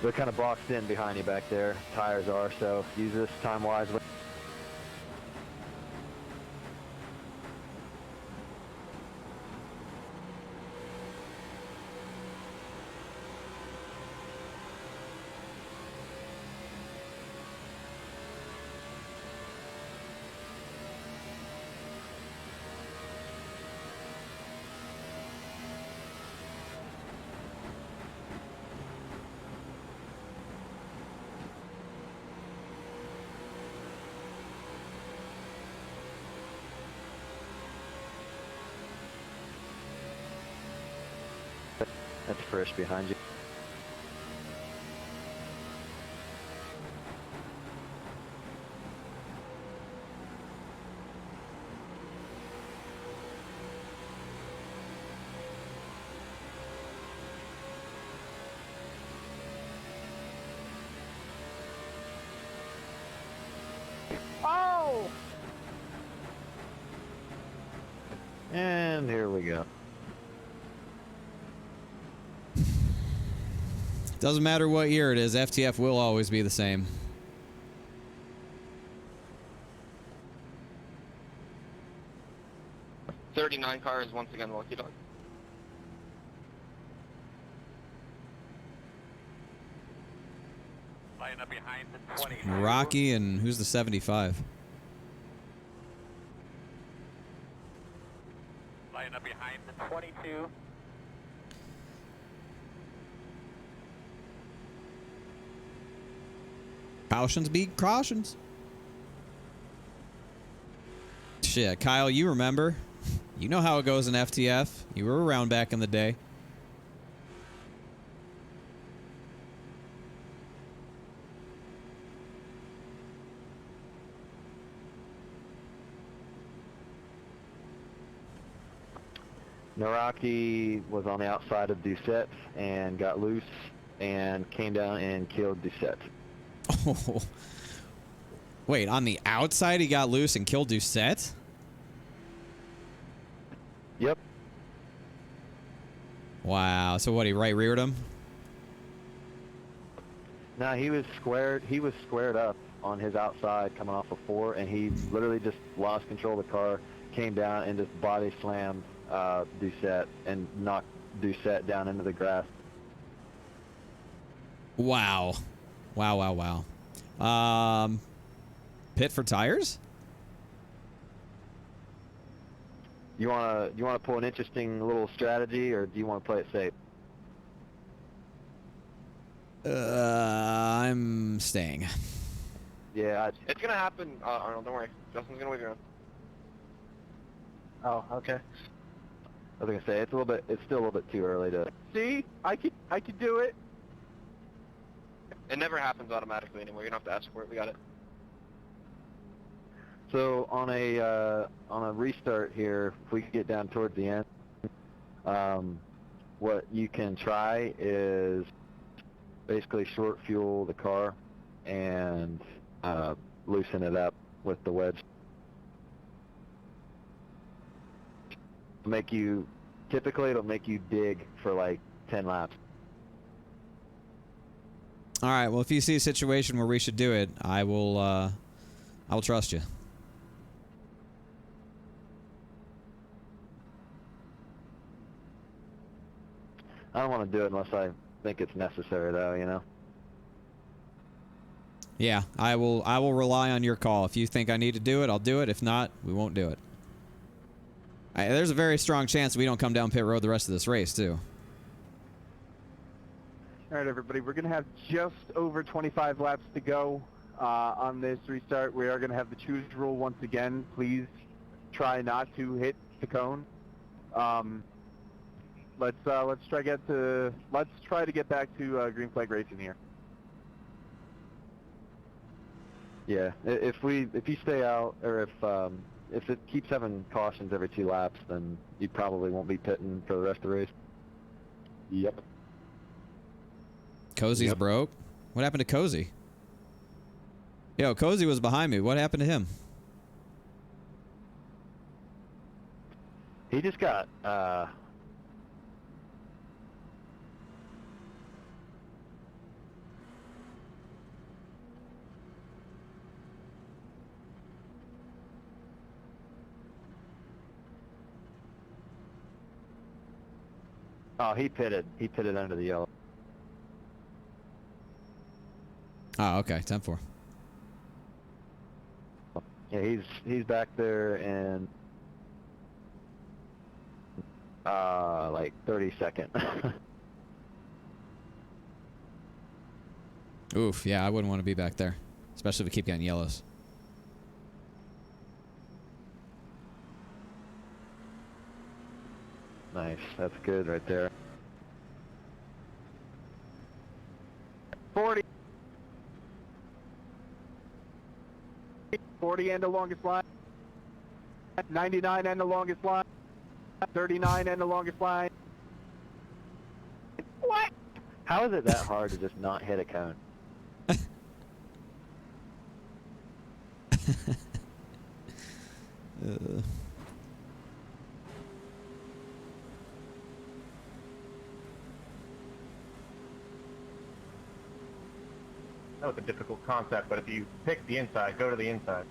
They're kind of boxed in behind you back there. Tires are, so use this time wisely. That's Frisch behind you. Oh! And here we go. Doesn't matter what year it is, FTF will always be the same. .39 car is once again Lucky Dog. Line up behind the 20. Rocky and who's the 75? Line up behind the 22. Cautions be cautions. Shit, Kyle, you remember? You know how it goes in FTF. You were around back in the day. Naraki was on the outside of Doucette and got loose and came down and killed Doucette. Oh. Wait, on the outside he got loose and killed Doucette? Yep. Wow. So what, he right reared him? No, he was squared up on his outside coming off of 4, and he literally just lost control of the car, came down and just body slammed Doucette and knocked Doucette down into the grass. Wow. Wow. Pit for tires? You wanna pull an interesting little strategy, or do you want to play it safe? I'm staying. Yeah, It's gonna happen, Arnold. Don't worry. Justin's gonna wave you around. Oh, okay. I was gonna say it's still a little bit too early to. See, I could do it. It never happens automatically anymore. You don't have to ask for it. We got it. So on a restart here, if we get down towards the end, what you can try is basically short fuel the car and loosen it up with the wedge. Typically it'll make you dig for like 10 laps. All right. Well, if you see a situation where we should do it, I will trust you. I don't want to do it unless I think it's necessary, though. You know. Yeah, I will rely on your call. If you think I need to do it, I'll do it. If not, we won't do it. There's a very strong chance we don't come down pit road the rest of this race, too. All right, everybody, we're going to have just over 25 laps to go on this restart. We are going to have the choose rule once again. Please try not to hit the cone. Let's try to get back to green flag racing here. Yeah, if you stay out, or if it keeps having cautions every 2 laps, then you probably won't be pitting for the rest of the race. Yep. Cozy's broke? What happened to Cozy? Yo, Cozy was behind me. What happened to him? He just got oh, he pitted under the yellow. Oh, okay. 10-4. Yeah, he's back there in like 32nd. Oof, yeah, I wouldn't want to be back there. Especially if we keep getting yellows. Nice, that's good right there. 40 and the longest line. 99 and the longest line. 39 and the longest line. What? How is it that hard to just not hit a cone? That was a difficult concept, but if you pick the inside, go to the inside.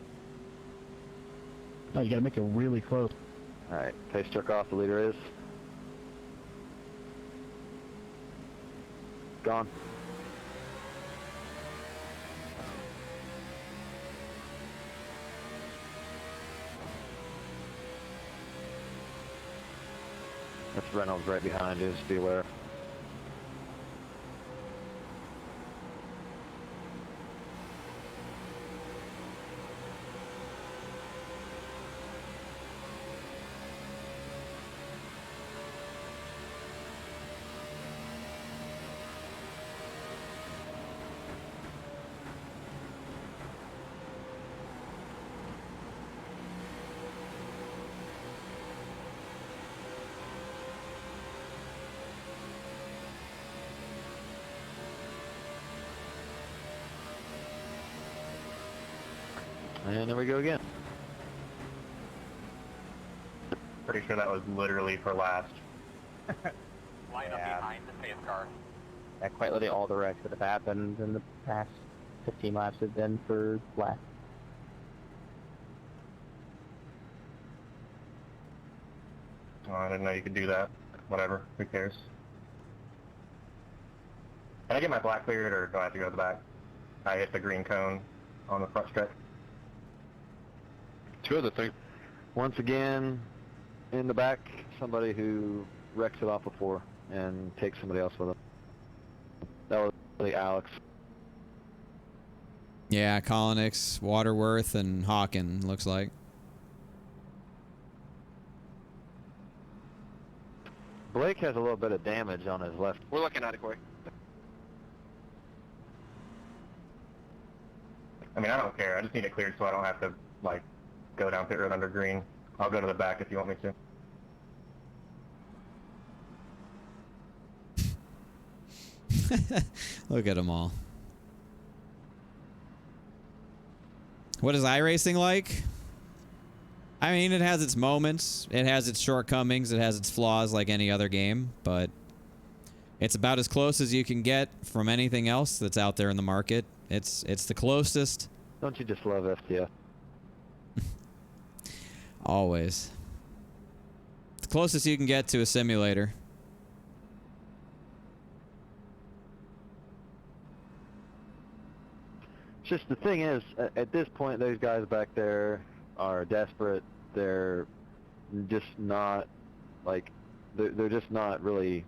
No, you gotta make it really close. Alright, pace truck off, the leader is. Gone. That's Reynolds right behind you, just be aware. And there we go again. Pretty sure that was literally for last. Line up behind the pace car. Quite literally all the wrecks that have happened in the past 15 laps have been for black. Oh, I didn't know you could do that. Whatever, who cares? Can I get my black cleared, or do I have to go to the back? I hit the green cone on the front stretch. Two of the three. Once again, in the back, somebody who wrecks it off before and takes somebody else with them. That was really Alex. Yeah, Collinix, Waterworth, and Hawken, looks like. Blake has a little bit of damage on his left. We're looking at it, Corey. I mean, I don't care. I just need it cleared so I don't have to, like, go down pit road under green. I'll go to the back if you want me to. Look at them all. What is iRacing like? I mean, it has its moments. It has its shortcomings. It has its flaws like any other game, but it's about as close as you can get from anything else that's out there in the market. It's the closest. Don't you just love FTF? Always. The closest you can get to a simulator. Just the thing is, at this point, those guys back there are desperate. They're just not, like, they're just not really,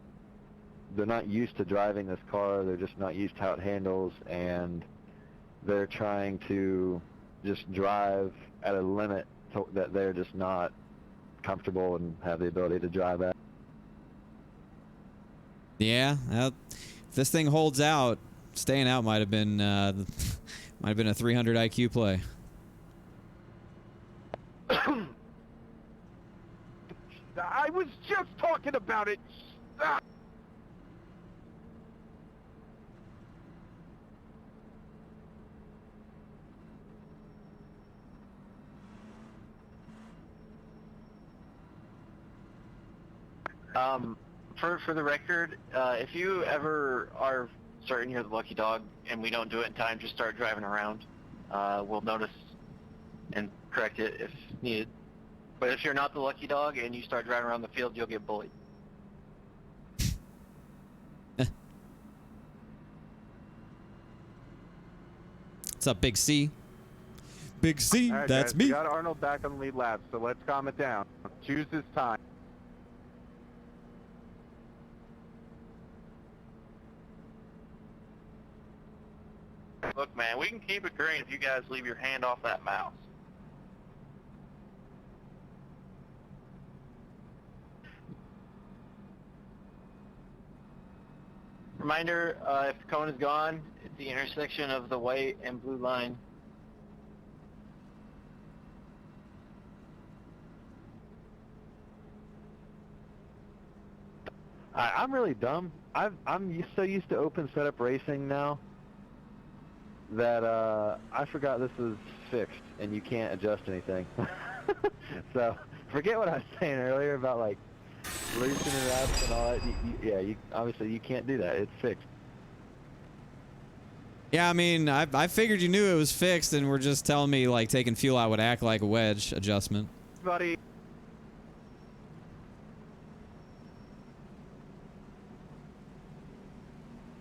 they're not used to driving this car. They're just not used to how it handles, and they're trying to just drive at a limit that they're just not comfortable and have the ability to drive at. Yeah, if this thing holds out, staying out might have been might have been a 300 IQ play. I was just talking about it. For the record, if you ever are certain you're the lucky dog and we don't do it in time, just start driving around. We'll notice and correct it if needed. But if you're not the lucky dog and you start driving around the field, you'll get bullied. What's up, Big C? Big C, All right, that's guys, me. We got Arnold back on the lead lap, so let's calm it down. Choose his time. Look, man, we can keep it green if you guys leave your hand off that mouse. Reminder, if the cone is gone, it's the intersection of the white and blue line. I'm really dumb. I'm so used to open setup racing now that I forgot this was fixed and you can't adjust anything. So forget what I was saying earlier about like loosening it up and all that. Obviously you can't do that. It's fixed. Yeah, I mean, I figured you knew it was fixed and were just telling me like taking fuel out would act like a wedge adjustment. Buddy.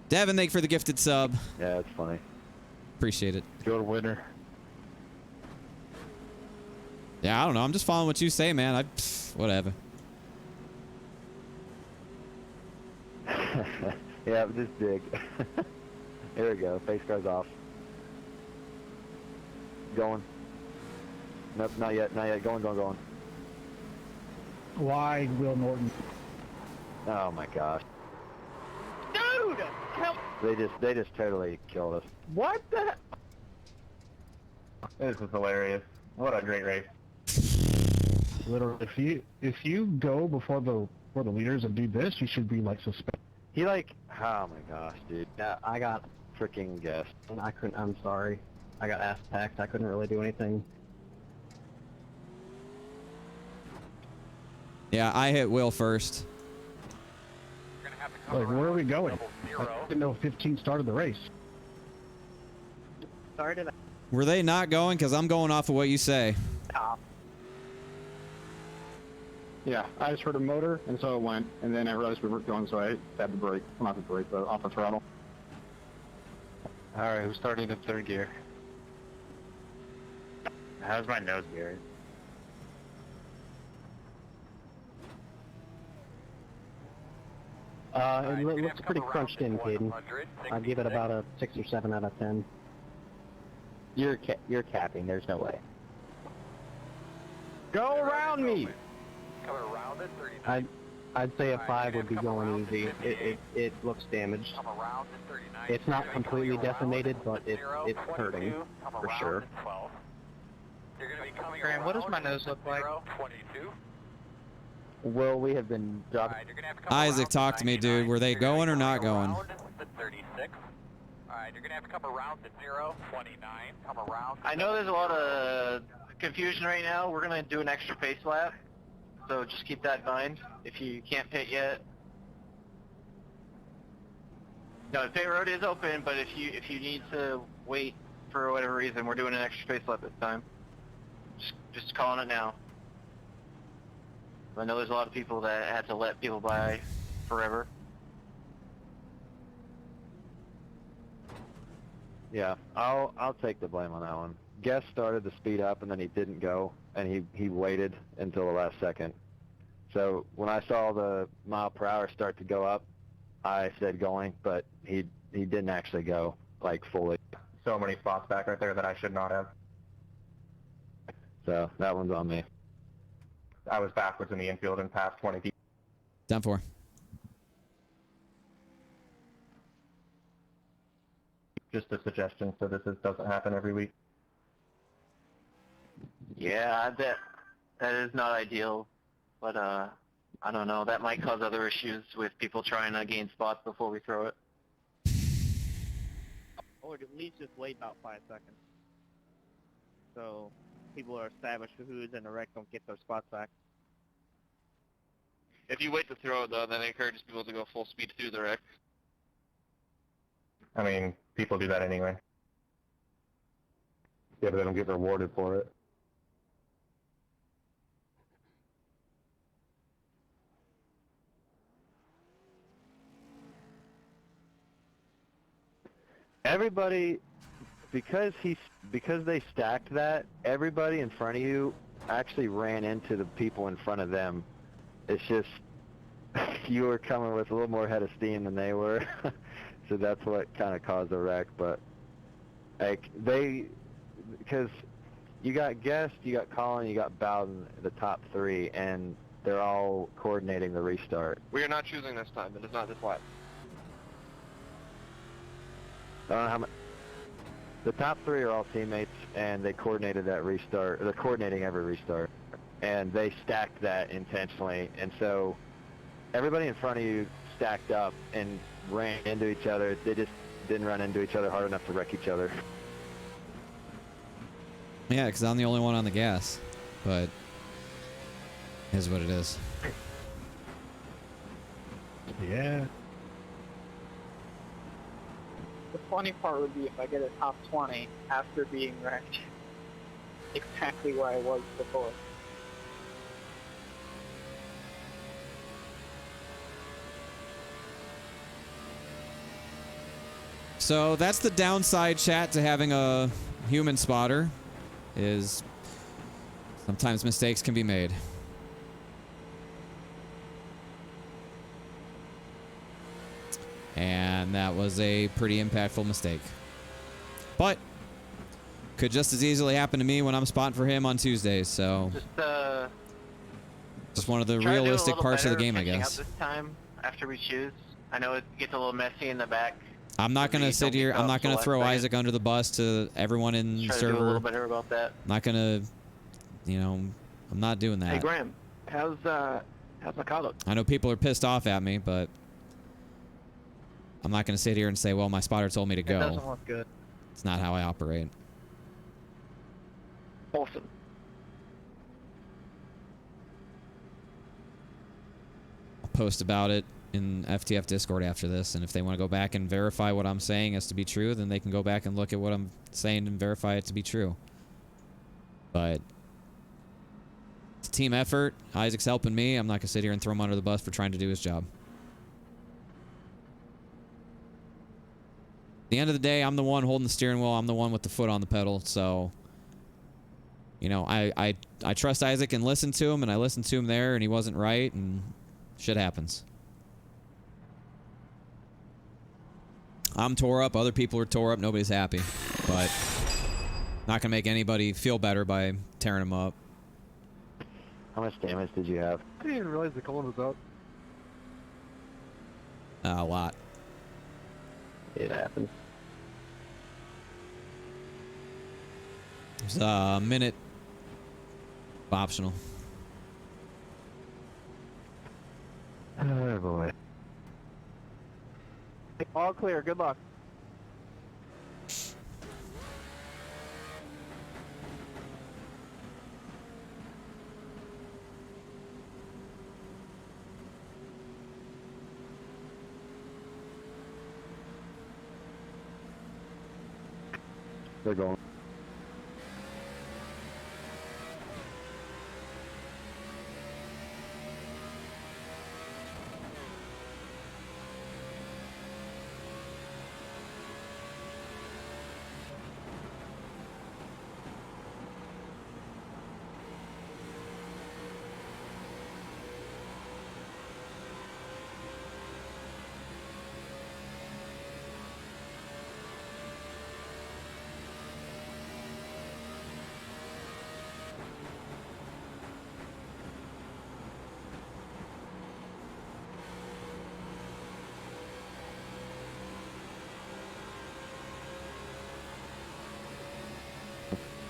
Devin, thank you for the gifted sub. Yeah, it's funny. Appreciate it. Go to winner. Yeah, I don't know. I'm just following what you say, man. Whatever. Yeah, just dig. Here we go. Face car's off. Going. Nope, not yet. Not yet. Going. Wide, Will Norton. Oh my gosh. Dude! Help! They just totally killed us. What the? This is hilarious. What a great race. Literally, if you go before the leaders and do this, you should be like suspended. He like, oh my gosh, dude. Yeah, I got, Freaking guessed. I'm sorry. I got ass packed. I couldn't really do anything. Yeah, I hit Will first. Like, where are we going? I didn't know 15 started the race. started? Were they not going? Because I'm going off of what you say. Yeah, I just heard a motor, and so it went, and then I realized we weren't going, so I tapped the brake. Well, not the brake, but off the throttle. Alright, who's starting in third gear? How's my nose gear? It looks pretty crunched in, Caden. I'd give it about a 6 or 7 out of 10. You're capping. There's no way. Go around me! Coming around at 39. I'd say a 5 would be going easy. It looks damaged. Come around at 39. It's not completely decimated, but it's hurting for sure. You're going to be coming Graham, what does my nose look like? 22. Well, we have been dropping. Alright, you're going to have to come Isaac, around talk to me, dude. Were they going or not going? around to 36. Alright, you're going to have to come around to 0, 29. Come around. I know there's a lot of confusion right now. We're going to do an extra pace lap. So just keep that in mind if you can't pit yet. No, the pit road is open, but if you need to wait for whatever reason, we're doing an extra pace lap this time. Just calling it now. I know there's a lot of people that had to let people by forever. Yeah, I'll take the blame on that one. Guest started to speed up and then he didn't go, and he waited until the last second. So when I saw the mile per hour start to go up, I said going, but he didn't actually go like fully. So many spots back right there that I should not have. So that one's on me. I was backwards in the infield and past 20 people. 10-4. Just a suggestion, so doesn't happen every week. Yeah, that is not ideal, but I don't know. That might cause other issues with people trying to gain spots before we throw it. Or at least just wait about 5 seconds. So people are established for who's in the wreck don't get their spots back. If you wait to throw it, though, then it encourages people to go full speed through the wreck. I mean, people do that anyway. Yeah, but they don't get rewarded for it. Everybody, because they stacked that, everybody in front of you actually ran into the people in front of them. It's just you were coming with a little more head of steam than they were, so that's what kind of caused the wreck. But like because you got Guest, you got Colin, you got Bowden, the top 3, and they're all coordinating the restart. We are not choosing this time. It is not this lap. I don't know how much. The top 3 are all teammates, and they coordinated that restart. They're coordinating every restart, and they stacked that intentionally. And so everybody in front of you stacked up and ran into each other. They just didn't run into each other hard enough to wreck each other. Yeah, because I'm the only one on the gas. But is what it is. Yeah. The funny part would be if I get a top 20 after being wrecked exactly where I was before. So that's the downside, chat, to having a human spotter, is sometimes mistakes can be made. And that was a pretty impactful mistake. But could just as easily happen to me when I'm spotting for him on Tuesdays, so just one of the Try to do a realistic little parts of the better game, I catching guess. up this time after we choose. I know it gets a little messy in the back. I'm not going to sit here. I'm not going to throw Isaac under the bus to everyone in Try to server. do a little better about that. I'm not going to, you know, I'm not doing that. Hey Graham, how's my car look? I know people are pissed off at me, but I'm not going to sit here and say, well, my spotter told me to It doesn't go. look good. It's not how I operate. Awesome. I'll post about it in FTF Discord after this, and if they want to go back and verify what I'm saying as to be true, then they can go back and look at what I'm saying and verify it to be true. But it's a team effort. Isaac's helping me. I'm not going to sit here and throw him under the bus for trying to do his job. At the end of the day, I'm the one holding the steering wheel. I'm the one with the foot on the pedal, so... You know, I trust Isaac and listen to him, and I listened to him there, and he wasn't right, and shit happens. I'm tore up. Other people are tore up. Nobody's happy. But not going to make anybody feel better by tearing them up. How much damage did you have? I didn't even realize the cone was up. A lot. It happens. It's a minute optional. Oh boy. All clear. Good luck. They're going.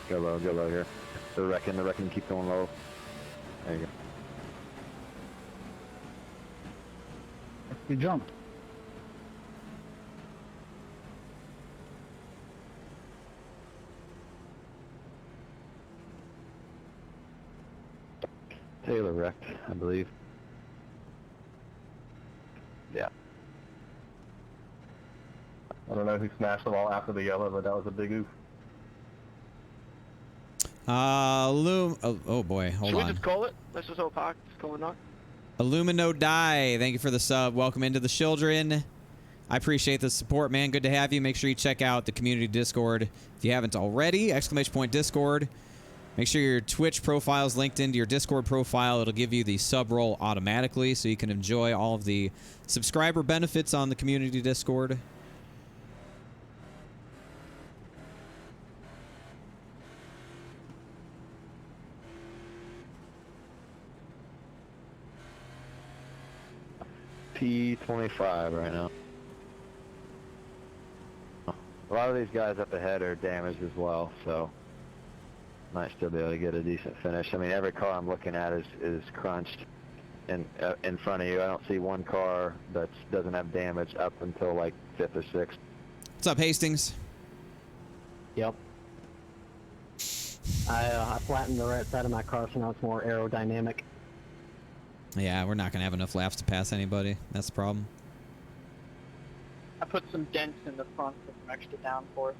Go low here. The wrecking, keep going low. There you go. Good jump. Taylor wrecked, I believe. Yeah. I don't know who smashed the wall after the yellow, but that was a big oof. Oh boy, hold Should on. we just call it? Let's just hope Hawk's calling on. Illumino Die, thank you for the sub. Welcome into the children. I appreciate the support, man. Good to have you. Make sure you check out the community Discord if you haven't already. !Discord. Make sure your Twitch profile is linked into your Discord profile. It'll give you the sub roll automatically, so you can enjoy all of the subscriber benefits on the community Discord. P25 right now. A lot of these guys up ahead are damaged as well, so might still be able to get a decent finish. I mean, every car I'm looking at is crunched in front of you. I don't see one car that doesn't have damage up until like 5th or 6th. What's up, Hastings? Yep. I flattened the right side of my car, so now it's more aerodynamic. Yeah, we're not going to have enough laps to pass anybody. That's the problem. I put some dents in the front for some extra downforce.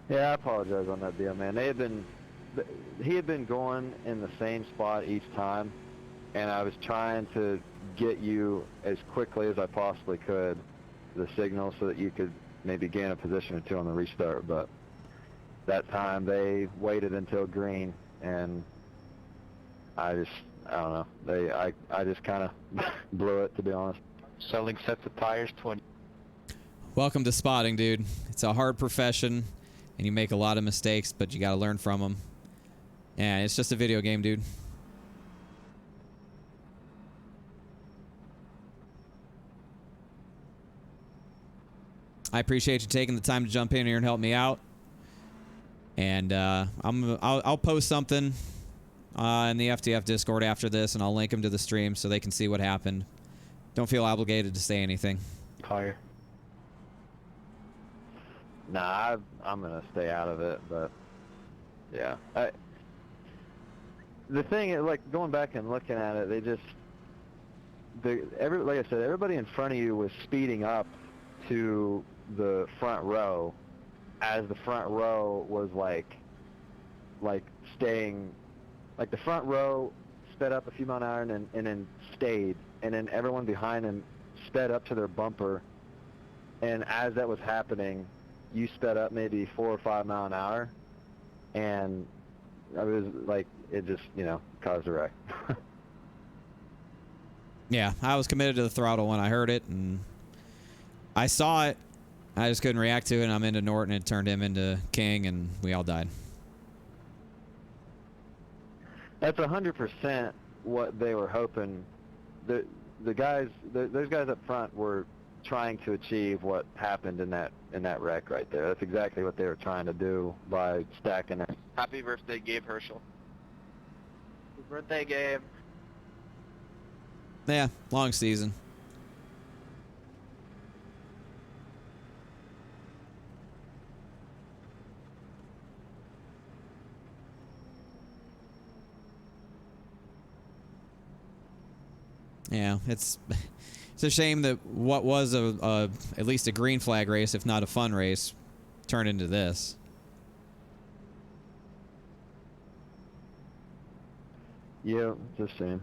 Yeah, I apologize on that deal, man. He had been going in the same spot each time, and I was trying to get you as quickly as I possibly could the signal so that you could maybe gain a position or two on the restart, but that time they waited until green, and I don't know. I just kind of blew it, to be honest. Selling sets of tires, 20. Welcome to spotting, dude. It's a hard profession, and you make a lot of mistakes, but you got to learn from them. Yeah, it's just a video game, dude. I appreciate you taking the time to jump in here and help me out. And I'll post something in the FTF Discord after this, and I'll link them to the stream so they can see what happened. Don't feel obligated to say anything. Tire. Nah, I'm gonna stay out of it. But yeah, the thing is, like, going back and looking at it, like I said, everybody in front of you was speeding up to the front row, as the front row was like staying, like the front row sped up a few mile an hour and then stayed, and then everyone behind them sped up to their bumper, and as that was happening, you sped up maybe 4 or 5 mile an hour, and I was like, it just, caused a wreck. Yeah, I was committed to the throttle when I heard it, and I saw it. I just couldn't react to it, and I'm into Norton. It turned him into King, and we all died. That's 100% what they were hoping. Those guys up front were trying to achieve what happened in that wreck right there. That's exactly what they were trying to do by stacking it. Happy birthday, Gabe Herschel. Happy birthday, Gabe. Yeah, long season. Yeah, it's a shame that what was at least a green flag race, if not a fun race, turned into this. Yeah, it's a shame.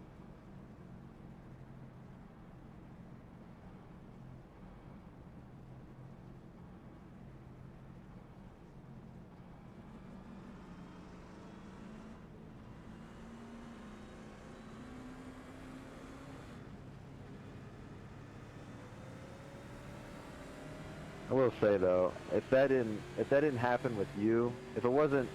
I will say though, if that didn't happen with you, if it wasn't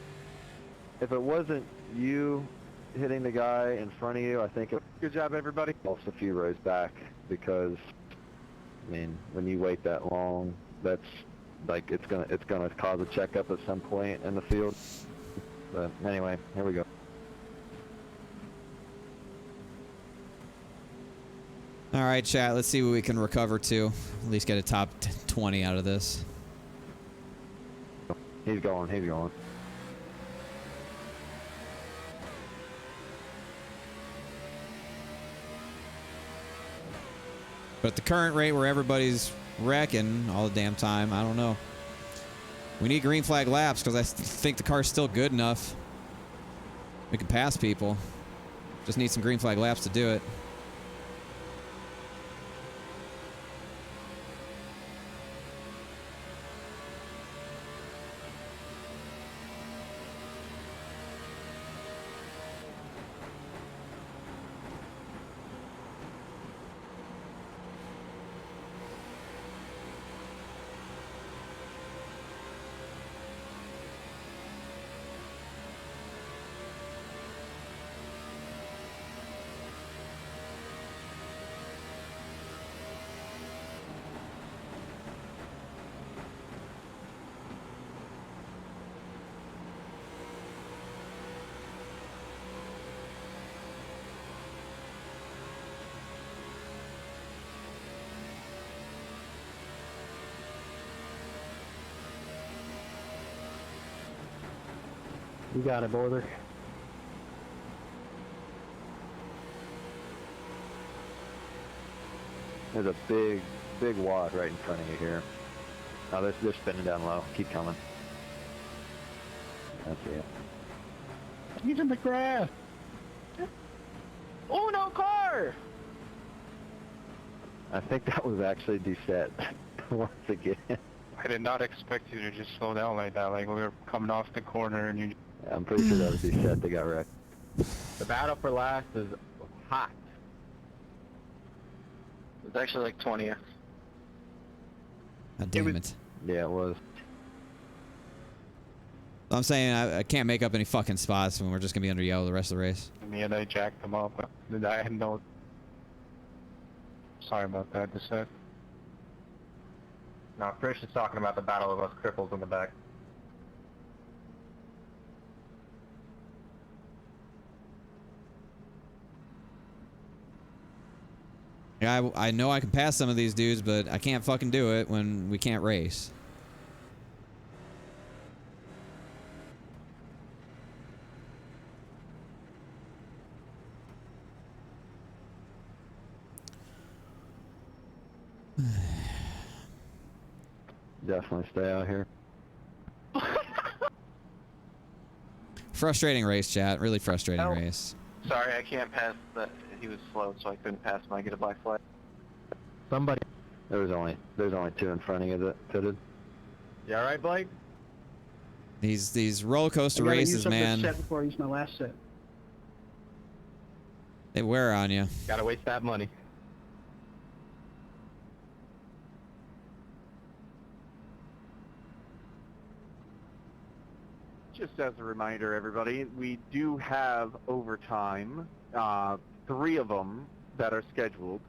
you hitting the guy in front of you, I think good job everybody. Also a few rows back, because I mean, when you wait that long, that's like it's gonna cause a checkup at some point in the field. But anyway, here we go. All right, chat. Let's see what we can recover to. At least get a top 20 out of this. He's going. But at the current rate where everybody's wrecking all the damn time, I don't know. We need green flag laps because I think the car's still good enough. We can pass people. Just need some green flag laps to do it. You got it, Border. There's a big wad right in front of you here. Oh, they're spinning down low. Keep coming. That's it. He's in the grass. Oh, no car! I think that was actually Doucette once again. I did not expect you to just slow down like that. Like, we were coming off the corner and you... Yeah, I'm pretty sure that was Doucette that got wrecked. The battle for last is hot. It's actually like 20th. God damn it. Yeah, it was. I'm saying I can't make up any fucking spots when we're just going to be under yellow the rest of the race. Me and I jacked them up. I had no... Sorry about that, Doucette. No, Trish is talking about the battle of us cripples in the back. Yeah, I know I can pass some of these dudes, but I can't fucking do it when we can't race. Definitely stay out here. Frustrating race, chat. Really frustrating race. Sorry, I can't pass the... He was slow, so I couldn't pass him. I get a black flag. Somebody. There's only 2 in front of you that fitted. You all right, Blake? These roller coaster I gotta races, use up man. this set before I use my last set. They wear on you. Gotta waste that money. Just as a reminder, everybody, we do have overtime, 3 of them that are scheduled.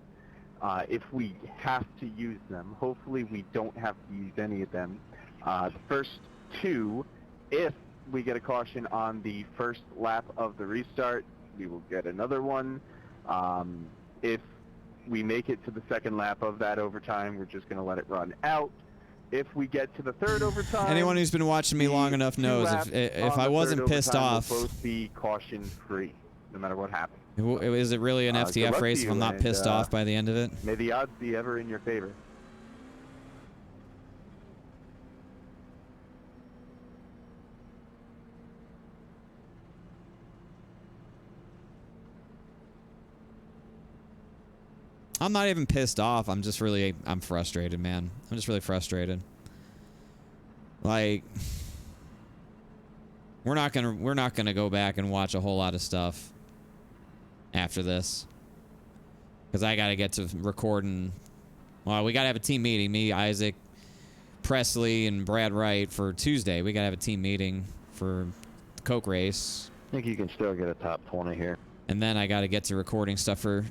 If we have to use them, hopefully we don't have to use any of them. The first 2, if we get a caution on the first lap of the restart, we will get another one. If we make it to the second lap of that overtime, we're just going to let it run out. If we get to the third overtime, Anyone who's been watching me long enough knows if I wasn't pissed off, we'll both be caution free, no matter what happens. Is it really an Good FTF luck race to if you, I'm not and, pissed off by the end of it? May the odds be ever in your favor. I'm not even pissed off. I'm frustrated, man. I'm just really frustrated. Like, we're not gonna go back and watch a whole lot of stuff after this, because I gotta get to recording. Well, we gotta have a team meeting. Me, Isaac, Presley, and Brad Wright for Tuesday. We gotta have a team meeting for the Coke race. I think you can still get a top 20 here. And then I gotta get to recording stuff for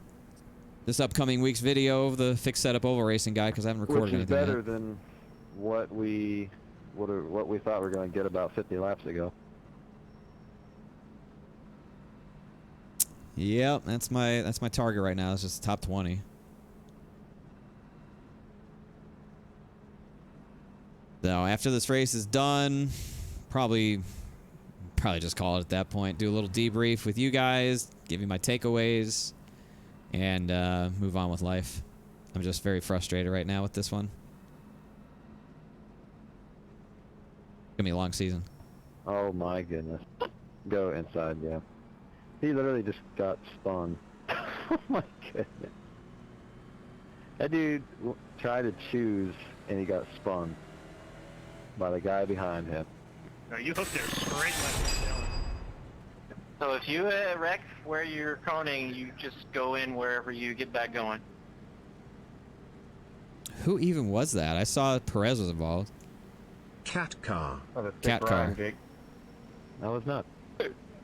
this upcoming week's video of the fixed setup oval racing guy, because I haven't recorded anything Which is better yet. than what we thought we were going to get about 50 laps ago. Yep, that's my target right now. It's just top 20. So after this race is done, probably just call it at that point. Do a little debrief with you guys, give you my takeaways, and move on with life. I'm just very frustrated right now with this one. It's gonna be a long season. Oh my goodness. Go inside, yeah. He literally just got spun. Oh my goodness. That dude tried to choose and he got spun by the guy behind him. No, you hooked there straight left. So if you wreck where you're coning, you just go in wherever you get back going. Who even was that? I saw Perez was involved. Cat car. Cat car. That was not.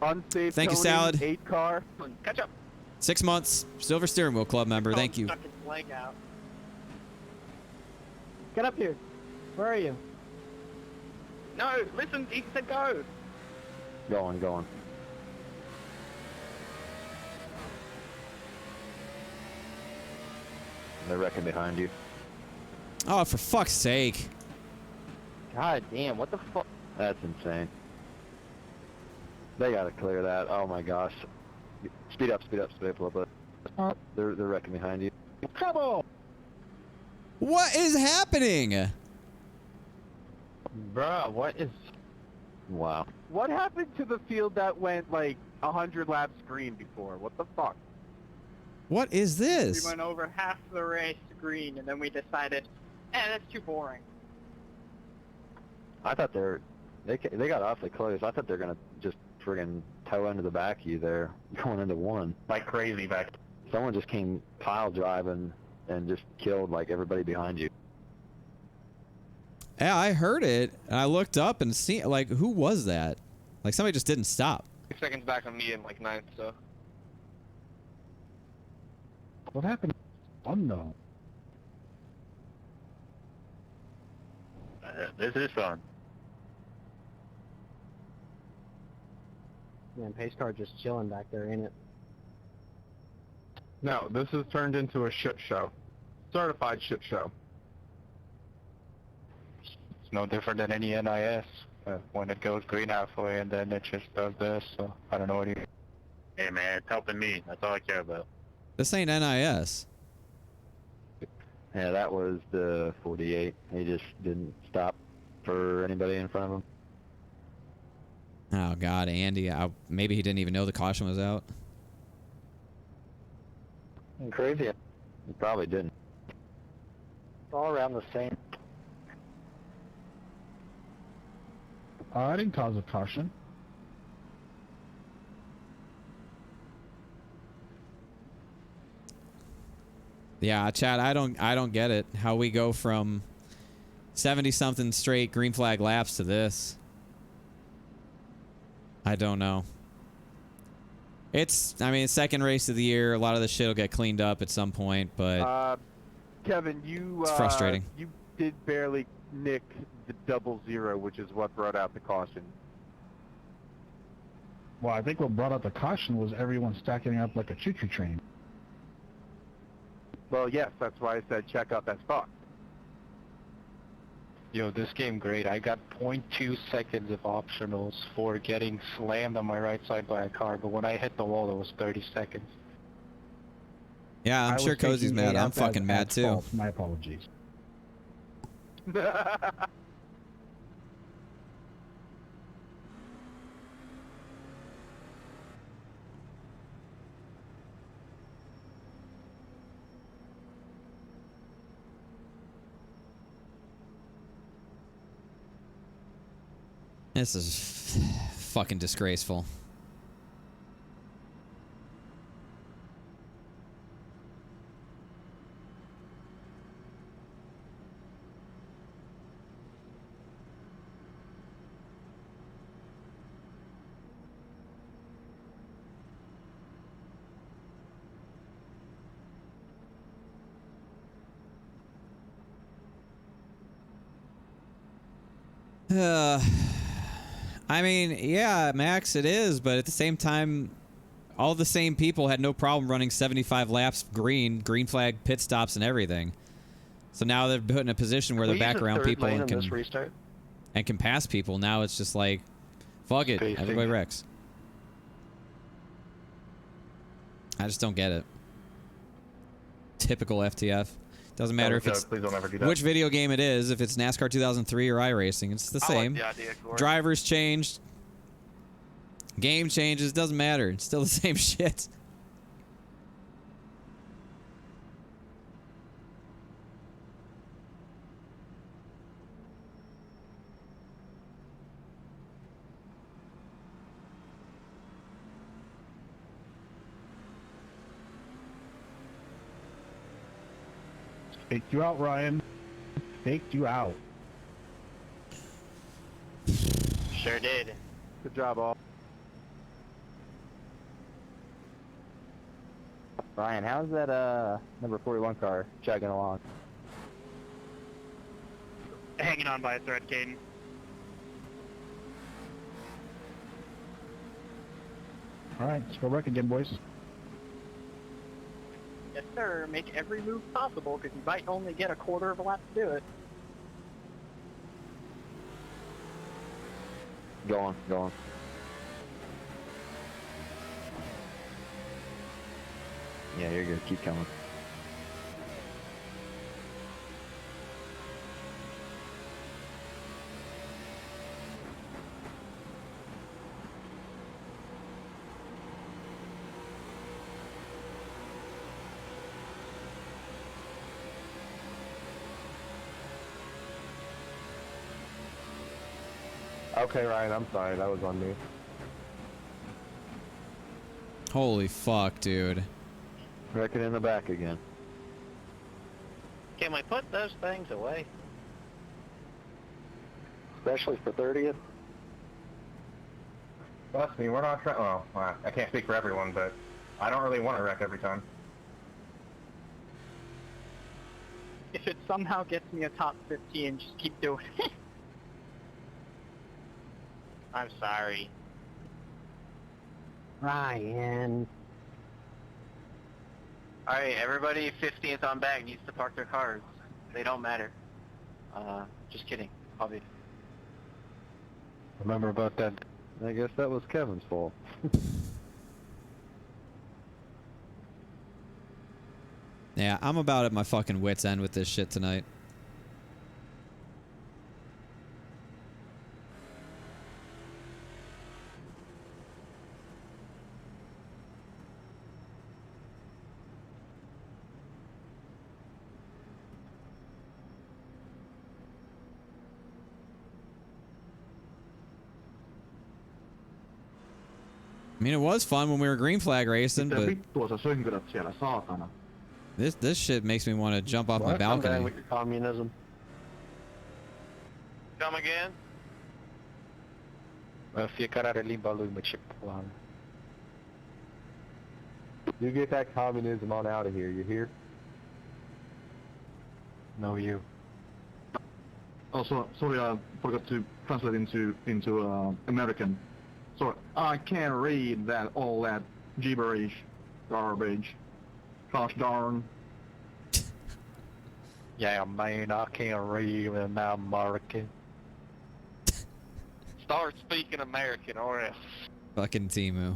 Unsafe. Thank you, toning, Salad. 8 car. Catch up. 6 months. Silver Steering Wheel Club member. Thank you. Stuck his leg out. Get up here. Where are you? No, listen, he said go. Going. They're wrecking behind you. Oh, for fuck's sake. God damn, what the fuck? That's insane. They gotta clear that. Oh my gosh. Speed up a little bit. They're wrecking behind you. Trouble! What is happening? Bruh, what is... Wow. What happened to the field that went like 100 laps green before? What the fuck? What is this? We went over half the race green, and then we decided, that's too boring. I thought they got awfully close. I thought they're gonna just friggin' toe into the back of you there, going into one. Like crazy back. Someone just came pile driving and just killed like everybody behind you. Yeah, I heard it, and I looked up and see, like, who was that? Like, somebody just didn't stop. 6 seconds back on me in like 9th, so. What happened? Oh no. This is fun. Man, pace car just chilling back there, ain't it? No, this has turned into a shit show. Certified shit show. It's no different than any NIS. When it goes green halfway and then it just does this, so I don't know what you... Hey man, it's helping me. That's all I care about. This ain't NIS. Yeah, that was the 48. He just didn't stop for anybody in front of him. Oh God, Andy. Maybe he didn't even know the caution was out. Crazy. He probably didn't. All around the same. I didn't cause a caution. Yeah, Chad, I don't get it. How we go from 70-something straight green flag laps to this. I don't know. I mean, second race of the year. A lot of this shit will get cleaned up at some point, but Kevin, it's frustrating. You did barely nick the 00, which is what brought out the caution. Well, I think what brought out the caution was everyone stacking up like a choo-choo train. Well, yes, that's why I said check out that spot. Yo, this game great. I got 0.2 seconds of optionals for getting slammed on my right side by a car, but when I hit the wall, it was 30 seconds. Yeah, I'm sure Cozy's mad. I'm fucking mad too. Fault. My apologies. This is fucking disgraceful. I mean, yeah, Max, it is, but at the same time, all the same people had no problem running 75 laps green flag pit stops and everything. So now they're put in a position where they're back around people and can pass people. Now it's just like, fuck it, everybody wrecks. I just don't get it. Typical FTF. Doesn't matter if it's which video game it is, if it's NASCAR 2003 or iRacing, it's the same. Like the idea, Drivers changed, game changes, doesn't matter. It's still the same shit. Faked you out, Ryan. Faked you out. Sure did. Good job, all. Ryan, how's that number 41 car chugging along? Hanging on by a thread, Caden. All right, let's go wreck again, boys. Yes, sir. Make every move possible because you might only get a quarter of a lap to do it. Go on, go on. Yeah, you're good. Keep coming. Okay, Ryan, I'm sorry. That was on me. Holy fuck, dude. Wrecking in the back again. Can we put those things away? Especially for 30th. Trust me, we're not trying. Well, I can't speak for everyone, but I don't really want to wreck every time. If it somehow gets me a top 15, just keep doing it. I'm sorry. Ryan. Alright, everybody 15th on back needs to park their cars. They don't matter. Just kidding. Probably. Remember about that? I guess that was Kevin's fault. Yeah, I'm about at my fucking wit's end with this shit tonight. I mean, it was fun when we were green flag racing, Mitä but vittua sä sönkyrät siellä, saatana? this shit makes me want to jump off my I'm down balcony. with your communism. Come again? Fiecare limba lui mă ce plan. You get that communism on out of here, you hear? No, you. Also, sorry, I forgot to translate into American. Sorry, I can't read that all that gibberish, garbage. Gosh darn. Yeah, man, I can't read when I'm American. Start speaking American or else. Fucking Timu.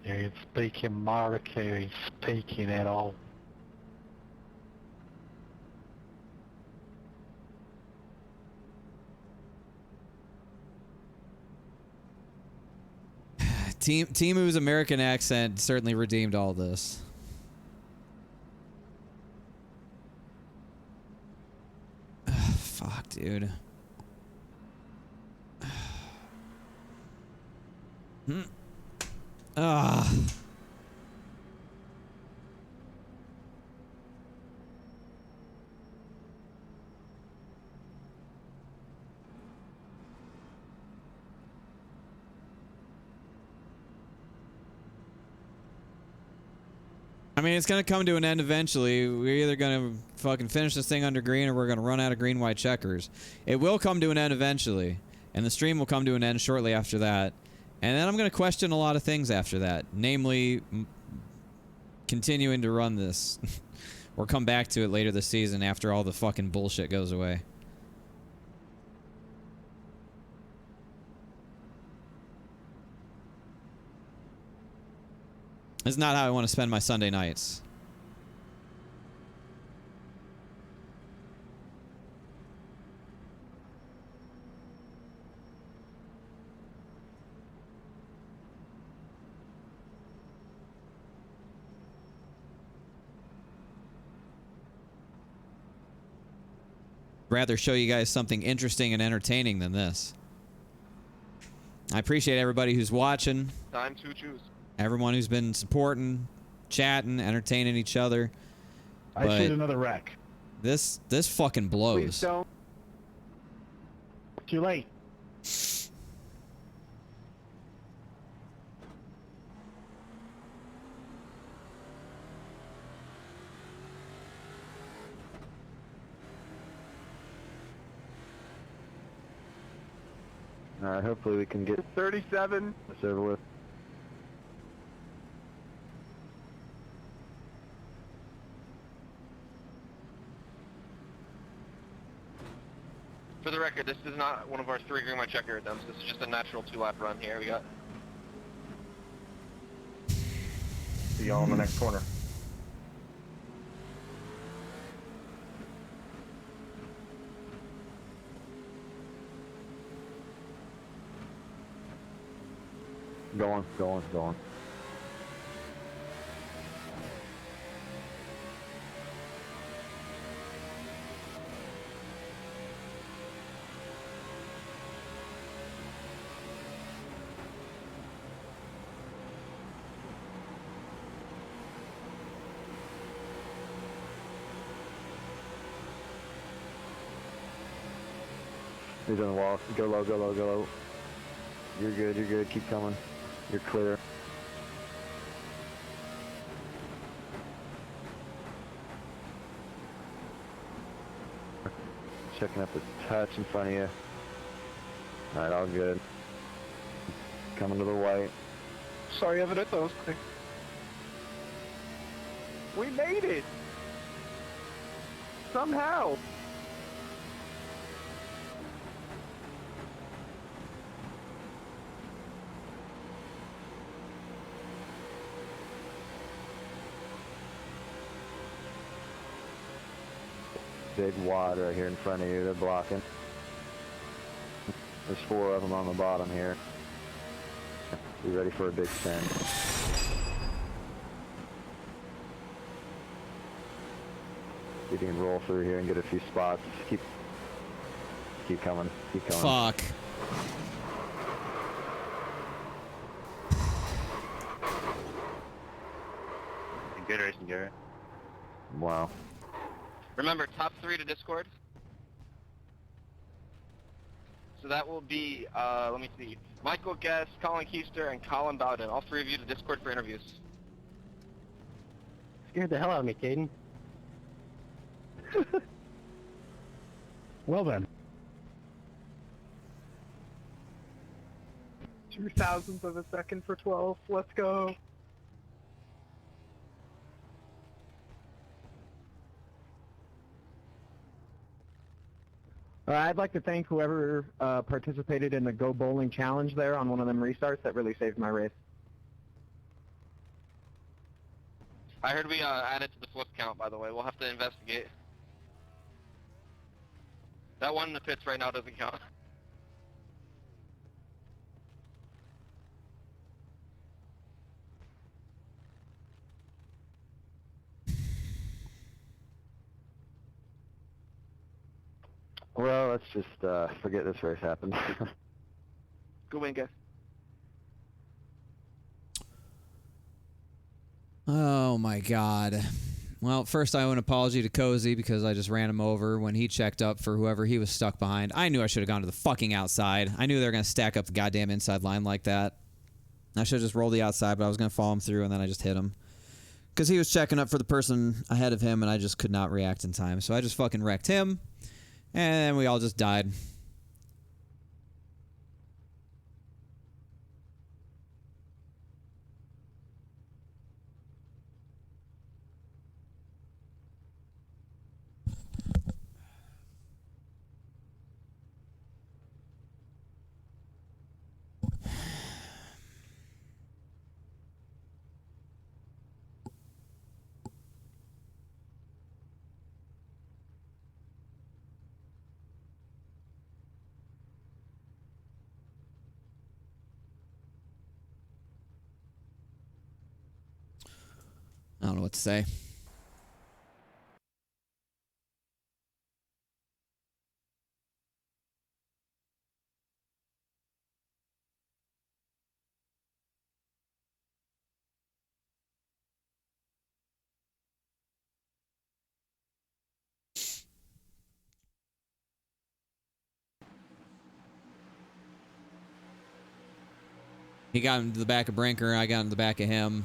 You ain't speaking American, you ain't speaking at all. Timu's American accent certainly redeemed all this. Fuck, dude. Ah. I mean, it's going to come to an end eventually. We're either going to fucking finish this thing under green or we're going to run out of green-white checkers. It will come to an end eventually, and the stream will come to an end shortly after that. And then I'm going to question a lot of things after that, namely continuing to run this or come back to it later this season after all the fucking bullshit goes away. It's not how I want to spend my Sunday nights. Rather show you guys something interesting and entertaining than this. I appreciate everybody who's watching. Time to choose. Everyone who's been supporting, chatting, entertaining each other. I see another wreck. This fucking blows. Please don't. Too late. Alright, hopefully we can get 37. It's over with. For the record, this is not one of our 3 green white checker attempts. This is just a natural 2-lap run here. We got. See y'all in the next corner. Going. He's on the wall. Go low. You're good. Keep coming. You're clear. Checking up the touch in front of you. Alright, all good. Coming to the white. Sorry, Evan, I thought it was quick. We made it! Somehow! big wad right here in front of you. They're blocking. There's 4 of them on the bottom here. Be ready for a big send. See if you can roll through here and get a few spots. Keep coming. Keep coming. Fuck. Good racing, Garrett. Wow. Remember, top 3 to Discord. So that will be, let me see, Michael Guest, Colin Keister, and Colin Bowden. All 3 of you to Discord for interviews. Scared the hell out of me, Caden. Well then. 0.02 of a second for 12. Let's go. I'd like to thank whoever participated in the Go Bowling Challenge there on one of them restarts. That really saved my race. I heard we added to the flip count, by the way. We'll have to investigate. That one in the pits right now doesn't count. Well, let's just forget this race happened. Good win, guys. Oh my god. Well, first I owe an apology to Cozy because I just ran him over when he checked up for whoever he was stuck behind. I knew I should have gone to the fucking outside. I knew they were going to stack up the goddamn inside line like that. I should have just rolled the outside, but I was going to follow him through and then I just hit him. Because he was checking up for the person ahead of him and I just could not react in time. So I just fucking wrecked him. And we all just died. I don't know what to say. He got into the back of Brinker, I got into the back of him.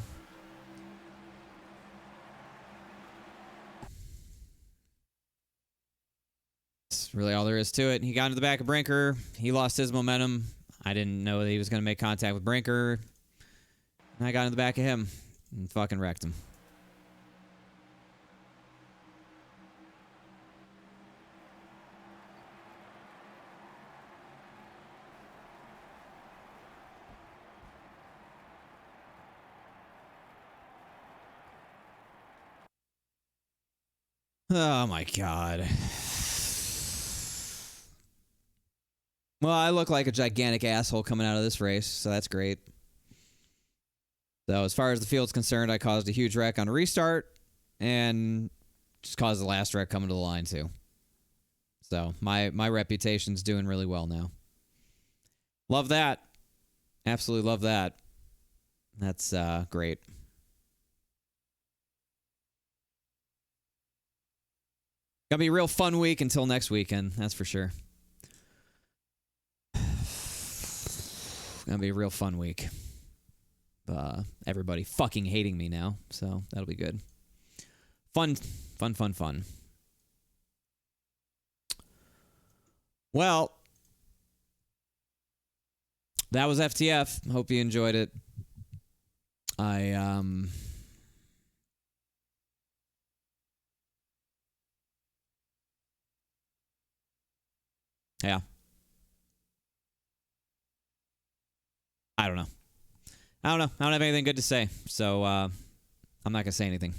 That's really all there is to it. He got into the back of Brinker. He lost his momentum. I didn't know that he was going to make contact with Brinker. And I got in the back of him and fucking wrecked him. Oh my god. Well, I look like a gigantic asshole coming out of this race, so that's great. So as far as the field's concerned, I caused a huge wreck on a restart and just caused the last wreck coming to the line too. So my reputation's doing really well now. Love that. Absolutely love that. That's great. Gonna be a real fun week until next weekend, that's for sure. Gonna be a real fun week. Everybody fucking hating me now, so that'll be good. Fun. Well, that was FTF. Hope you enjoyed it. Yeah. I don't know. I don't have anything good to say, so I'm not going to say anything.